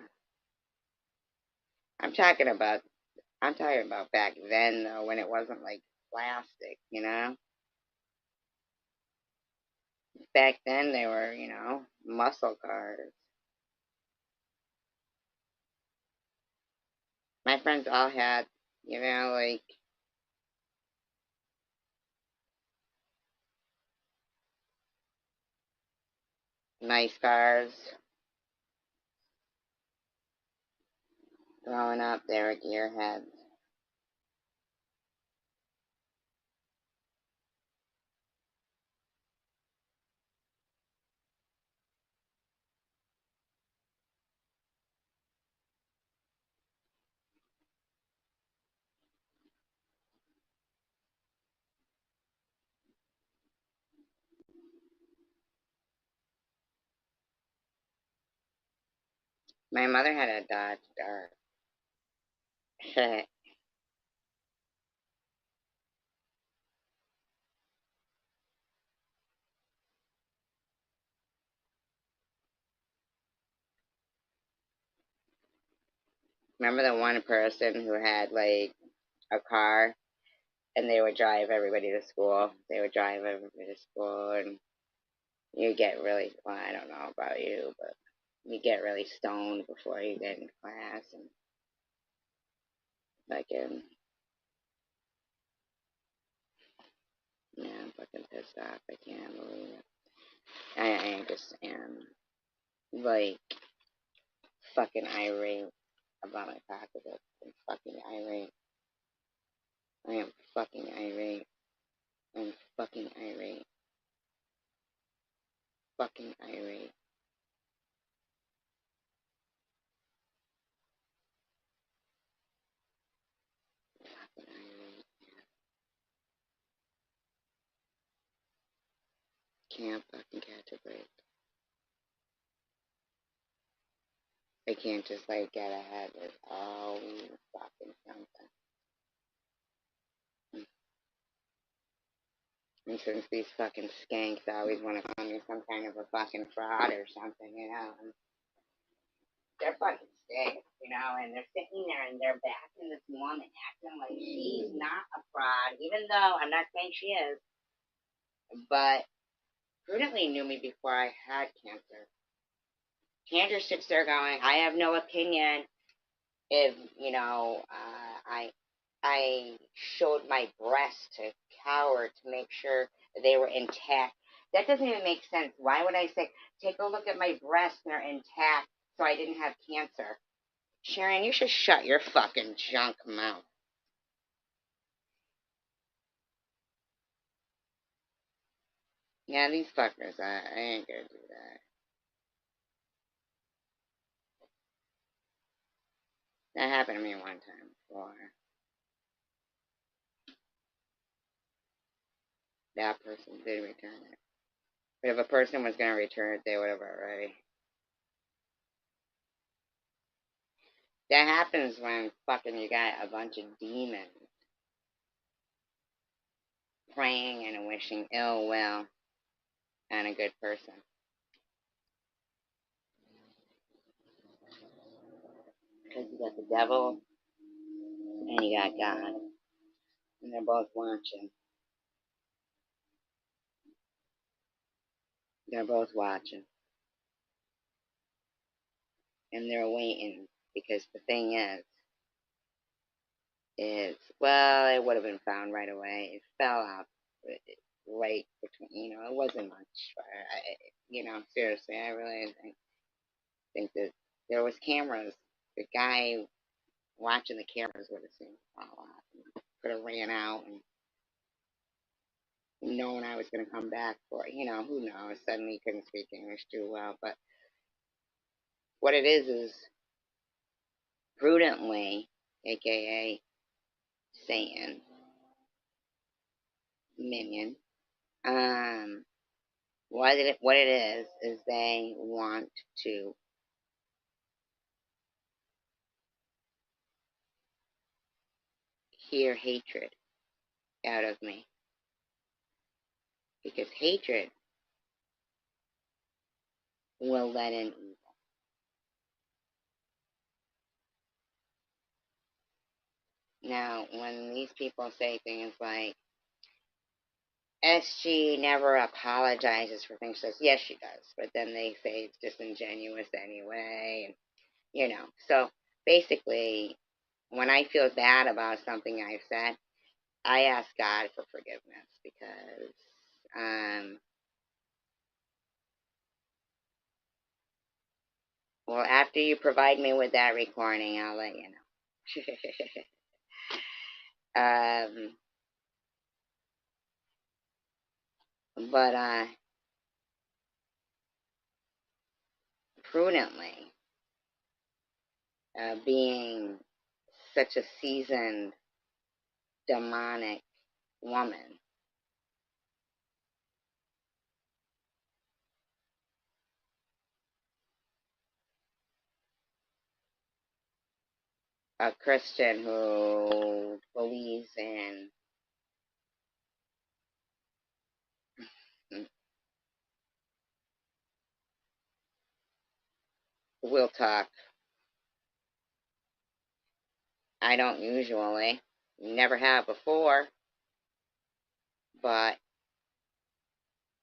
[SPEAKER 1] I'm talking about I'm talking about back then though when it wasn't like plastic, you know? Back then they were, muscle cars. My friends all had, like nice cars. Growing up they were gearheads. My mother had a Dodge Dart. Remember the one person who had like a car and they would drive everybody to school. They would drive everybody to school, and you get really, well, I don't know about you, but you get really stoned before you get in class and fucking, yeah, I'm fucking pissed off. I can't believe it. I just am like fucking irate about my pocketbook. I'm fucking irate. I am fucking irate. I'm fucking irate. Fucking irate. Fucking irate. Can't fucking catch a break. I can't just like get ahead with always fucking something. And since these fucking skanks always want to call me some kind of a fucking fraud or something, and they're fucking skanks, and they're sitting there and they're backing this woman acting like she's not a fraud, even though I'm not saying she is, but Prudently knew me before I had cancer. Cancer sits there going, I have no opinion if I showed my breasts to Howard to make sure they were intact. That doesn't even make sense. Why would I say, take a look at my breasts and they're intact so I didn't have cancer? Sharon, you should shut your fucking junk mouth. Yeah, these fuckers, I ain't gonna do that. That happened to me one time before. That person did return it. But if a person was gonna return it, they would have already. That happens when fucking you got a bunch of demons praying and wishing ill will on a good person. Because you got the devil and you got God. And they're both watching. They're both watching. And they're waiting. Because the thing well, it would have been found right away. It fell out right between, it wasn't much. Seriously, I really think that there was cameras. The guy watching the cameras would have seen it fall out. Could have ran out and known I was going to come back for it. Who knows? Suddenly couldn't speak English too well. But what it is prudently, aka saying, Minion. What it is they want to hear hatred out of me. Because hatred will let in evil. Now, when these people say things like, SG never apologizes for things, she says, yes, she does. But then they say it's disingenuous anyway. And, you know, so basically, when I feel bad about something I've said, I ask God for forgiveness because, well, after you provide me with that recording, I'll let you know. But prudently, being such a seasoned demonic woman, a Christian who believes in we'll talk. I don't usually, never have before, but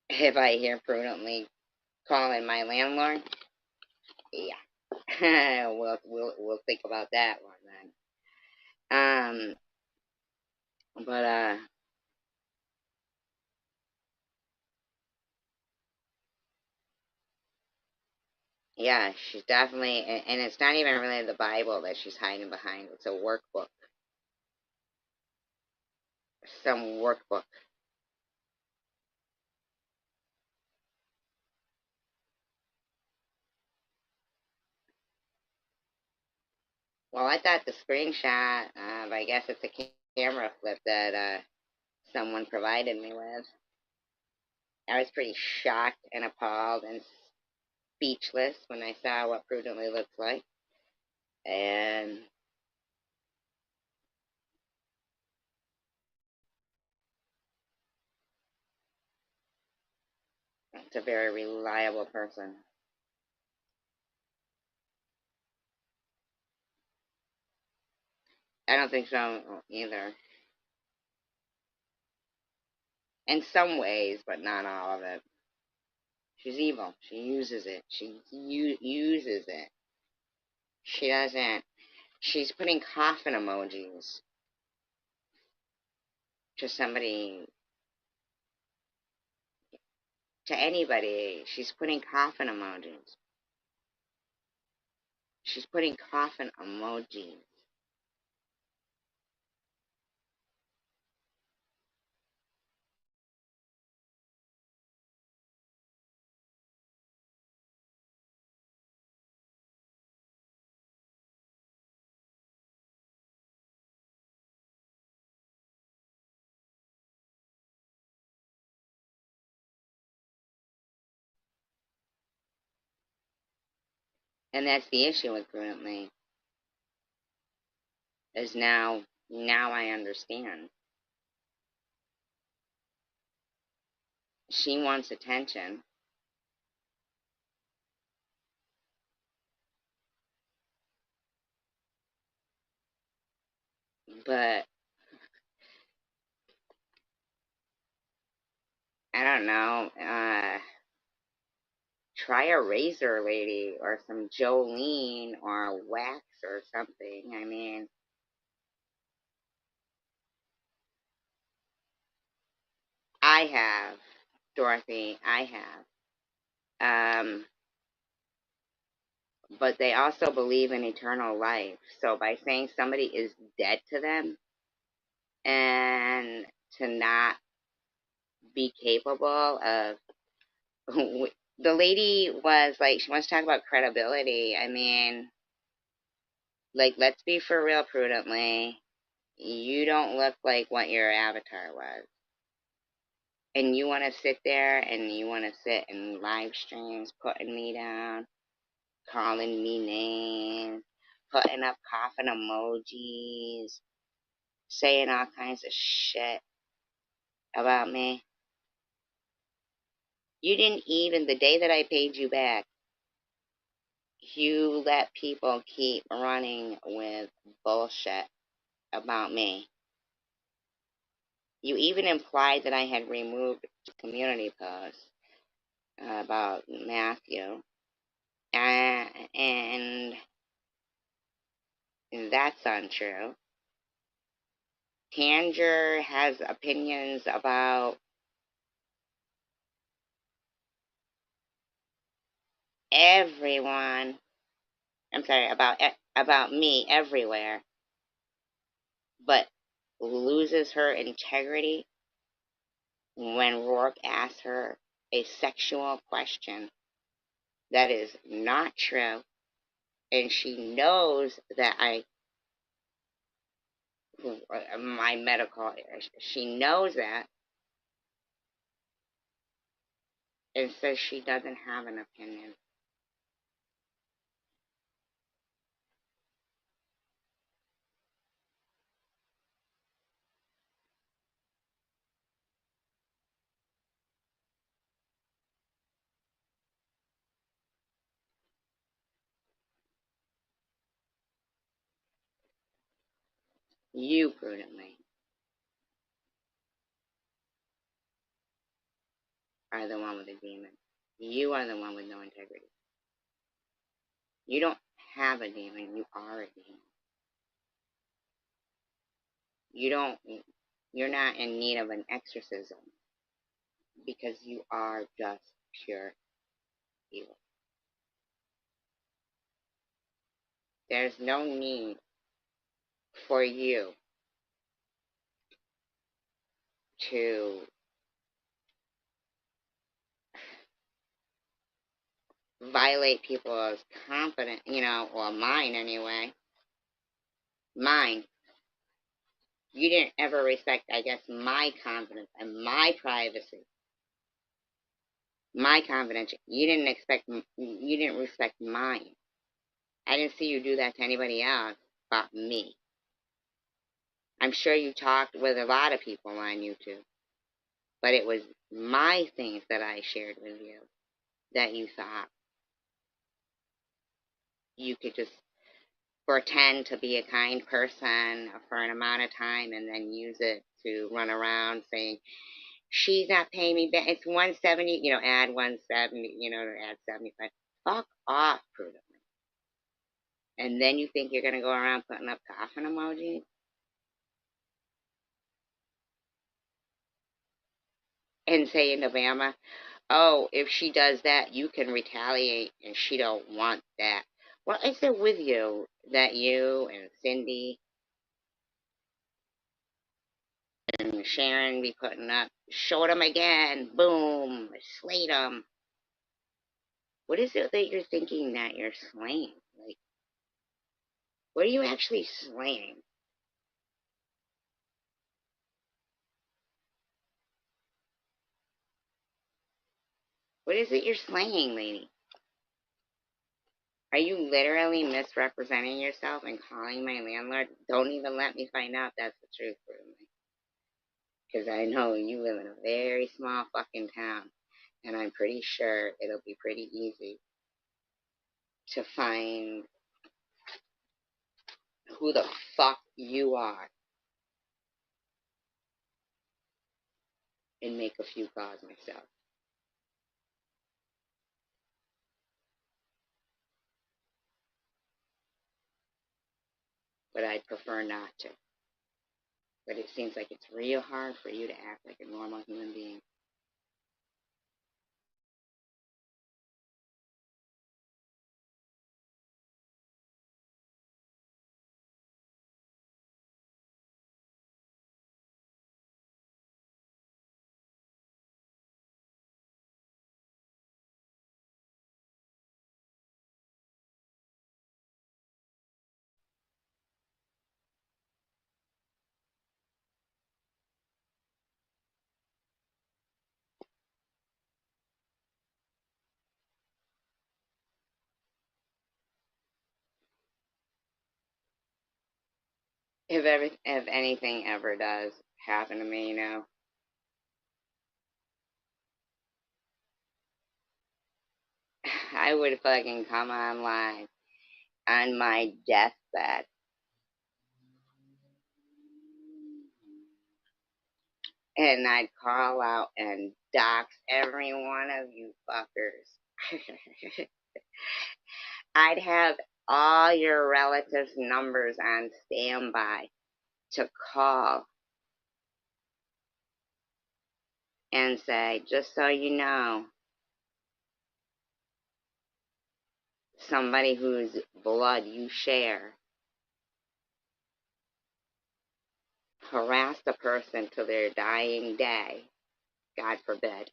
[SPEAKER 1] if I hear prudently calling my landlord, yeah, we'll think about that one then. But yeah, she's definitely, and it's not even really the Bible that she's hiding behind. It's a workbook, some workbook. Well, I thought the screenshot, I guess it's a camera flip that someone provided me with. I was pretty shocked and appalled and speechless when I saw what prudently looks like. And it's a very reliable person. I don't think so either. In some ways, but not all of it. She's evil. She uses it. She uses it. She doesn't. She's putting coffin emojis to somebody, to anybody. She's putting coffin emojis. She's putting coffin emojis. And that's the issue with Prudently, is now I understand. She wants attention. But I don't know. Try a razor lady or some Jolene or wax or something. I mean, I have, Dorothy, I have. But they also believe in eternal life. So by saying somebody is dead to them and to not be capable of, the lady was like, she wants to talk about credibility. I mean, like, let's be for real, prudently. you don't look like what your avatar was. And you want to sit there and you want to sit in live streams putting me down, calling me names, putting up coughing emojis, saying all kinds of shit about me. You didn't even, the day that I paid you back, you let people keep running with bullshit about me. You even implied that I had removed community posts about Matthew. And that's untrue. Tanger has opinions about everyone. I'm sorry, about me everywhere, but loses her integrity when Rourke asks her a sexual question that is not true, and she knows that my medical, she knows that, and says she doesn't have an opinion. You, prudently, are the one with the demon. You are the one with no integrity. You don't have a demon, you are a demon. You're not in need of an exorcism because you are just pure evil. There's no need for you to violate people's confidence, well, mine anyway. Mine. You didn't ever respect, I guess, my confidence and my privacy. My confidence. You didn't respect mine. I didn't see you do that to anybody else but me. I'm sure you talked with a lot of people on YouTube, but it was my things that I shared with you that you thought you could just pretend to be a kind person for an amount of time and then use it to run around saying, she's not paying me back. It's 170, add 170, add 75. Fuck off, prudently. And then you think you're going to go around putting up coffin emojis? And say in Obama, oh, if she does that, you can retaliate, and she don't want that. Well, is it with you that you and Cindy and Sharon be putting up, showed them again, boom, slayed them? What is it that you're thinking that you're slaying? Like, what are you actually slaying? What is it you're slaying, lady? Are you literally misrepresenting yourself and calling my landlord? Don't even let me find out that's the truth, Ruben. Because I know you live in a very small fucking town, and I'm pretty sure it'll be pretty easy to find who the fuck you are and make a few calls myself. But I'd prefer not to. But it seems like it's real hard for you to act like a normal human being. if anything ever does happen to me, I would fucking come online on my deathbed and I'd call out and dox every one of you fuckers. I'd have all your relatives' numbers on standby to call and say, just so you know, somebody whose blood you share harassed a person to their dying day, God forbid.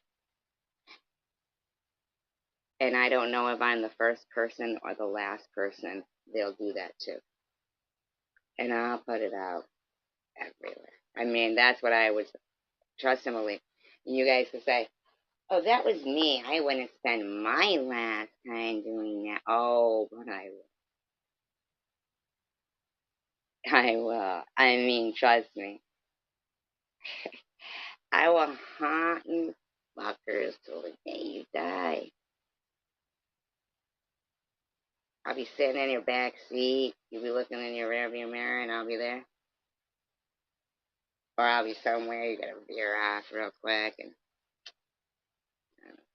[SPEAKER 1] And I don't know if I'm the first person or the last person they'll do that to. And I'll put it out everywhere. I mean, that's what I would trust and believe. You guys could say, oh, that was me. I wouldn't spend my last time doing that. Oh, but I will. I will. I mean, trust me. I will haunt you fuckers till the day you die. I'll be sitting in your back seat. You'll be looking in your rearview mirror, and I'll be there. Or I'll be somewhere. You gotta veer off real quick and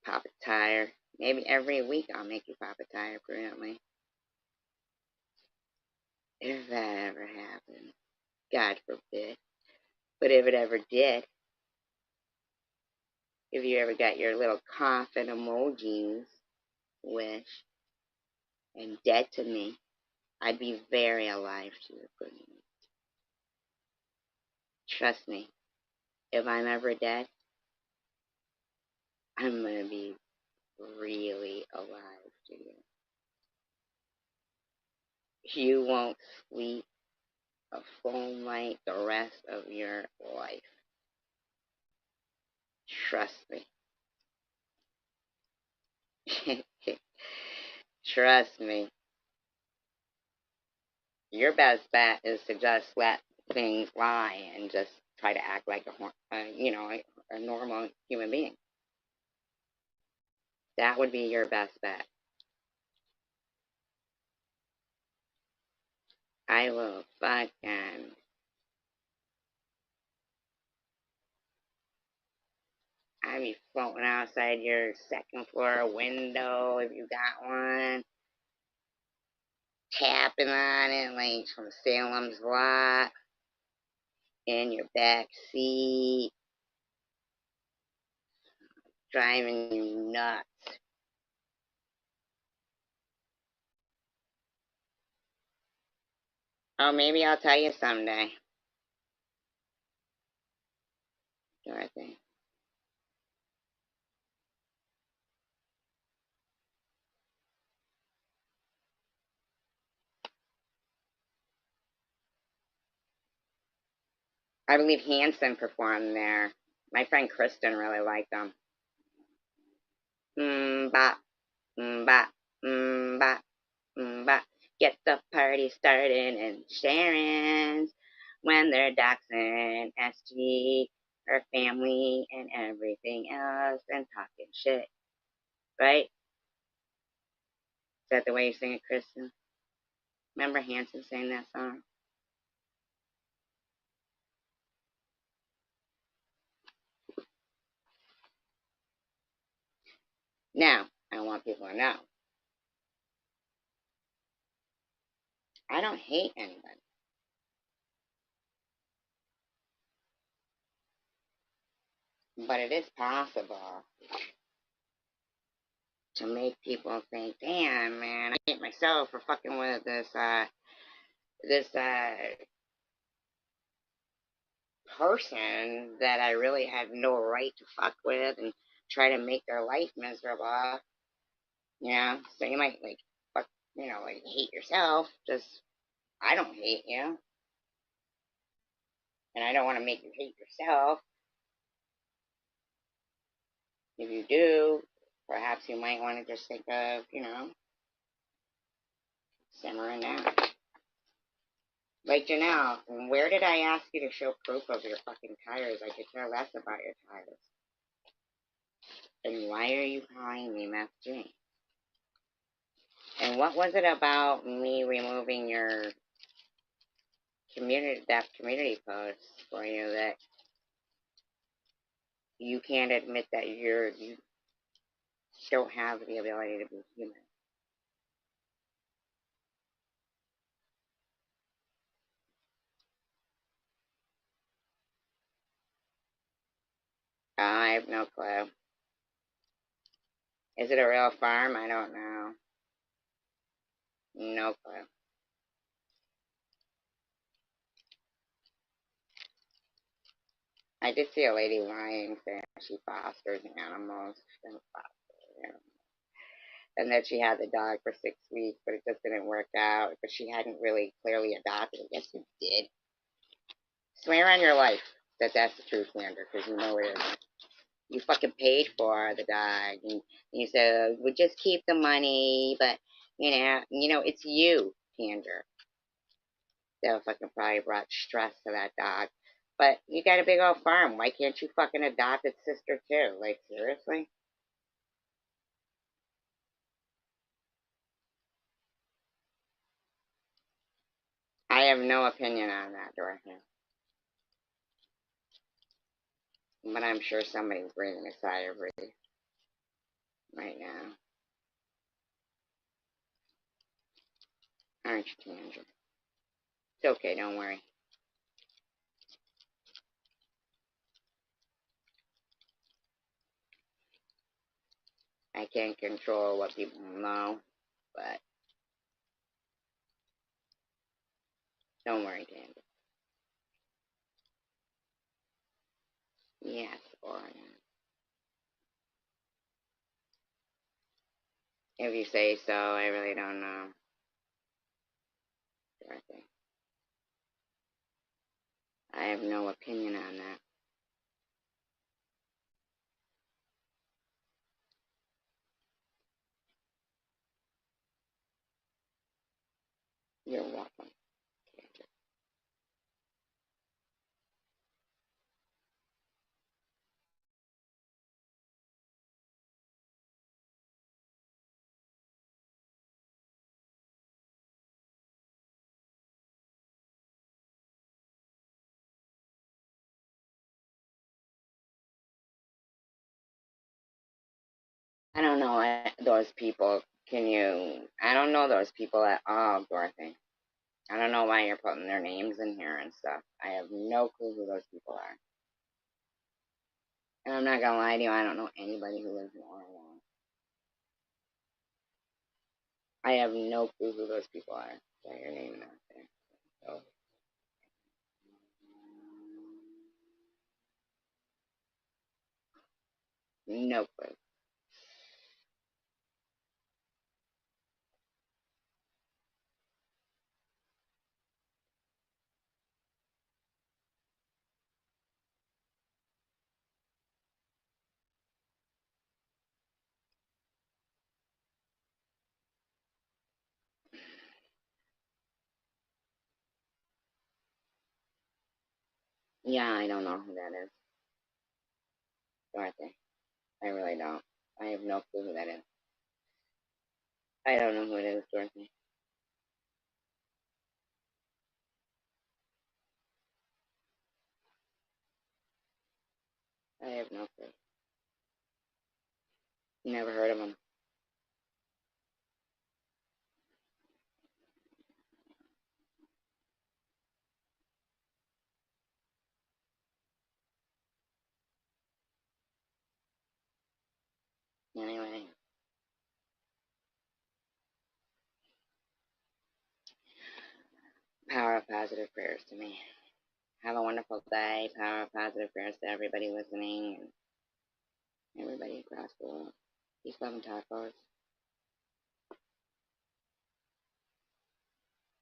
[SPEAKER 1] pop a tire. Maybe every week I'll make you pop a tire permanently. If that ever happened. God forbid. But if it ever did, if you ever got your little coffin emojis wish and dead to me, I'd be very alive to you. Trust me, if I'm ever dead, I'm gonna be really alive to you. You won't sleep a full night the rest of your life. Trust me. Trust me. Your best bet is to just let things lie and just try to act like a normal human being. That would be your best bet. I will fucking. I'd be floating outside your second floor window if you got one, tapping on it like from Salem's Lot in your back seat, driving you nuts. Oh, maybe I'll tell you someday, Dorothy. I believe Hanson performed there. My friend Kristen really liked them. Bop, bop, bop, bop. Get the party started in Sharon's when they're doxing SG, her family, and everything else, and talking shit. Right? Is that the way you sing it, Kristen? Remember Hanson sang that song? Now, I want people to know I don't hate anybody. But it is possible to make people think, damn, man, I hate myself for fucking with this person that I really had no right to fuck with and try to make their life miserable. Yeah, so you might like fuck, like hate yourself. Just I don't hate you, and I don't want to make you hate yourself. If you do, perhaps you might want to just think of, simmering down. Like Janelle, where did I ask you to show proof of your fucking tires? I could care less about your tires. And why are you calling me Meth Jane? And what was it about me removing your community post for you that you can't admit that you don't have the ability to be human? I have no clue. Is it a real farm? I don't know. No clue. I did see a lady lying saying she fosters animals. She doesn't foster animals. And that she had the dog for 6 weeks, but it just didn't work out. But she hadn't really clearly adopted it. Yes, you did. Swear on your life that that's the truth, Leander, because you know it isn't. You fucking paid for the dog, and you said, "We just keep the money," but it's you, Tanger, that fucking probably brought stress to that dog. But you got a big old farm. Why can't you fucking adopt its sister too? Like, seriously? I have no opinion on that, Dorothy. But I'm sure somebody's breathing a sigh of relief right now. Aren't you, Tanger? It's okay, don't worry. I can't control what people know, but don't worry, Tanger. Yes, or no. If you say so, I really don't know, Dorothy. I have no opinion on that. You're welcome, Tanger. I don't know those people. I don't know those people at all, Dorothy. I don't know why you're putting their names in here and stuff. I have no clue who those people are. And I'm not gonna lie to you, I don't know anybody who lives in Oregon. I have no clue who those people are. Got your name out there. So, no clue. Yeah, I don't know who that is. Dorothy. I really don't. I have no clue who that is. I don't know who it is, Dorothy. I have no clue. Never heard of him. Anyway, power of positive prayers to me. Have a wonderful day. Power of positive prayers to everybody listening and everybody across the world. Peace, love, and tacos.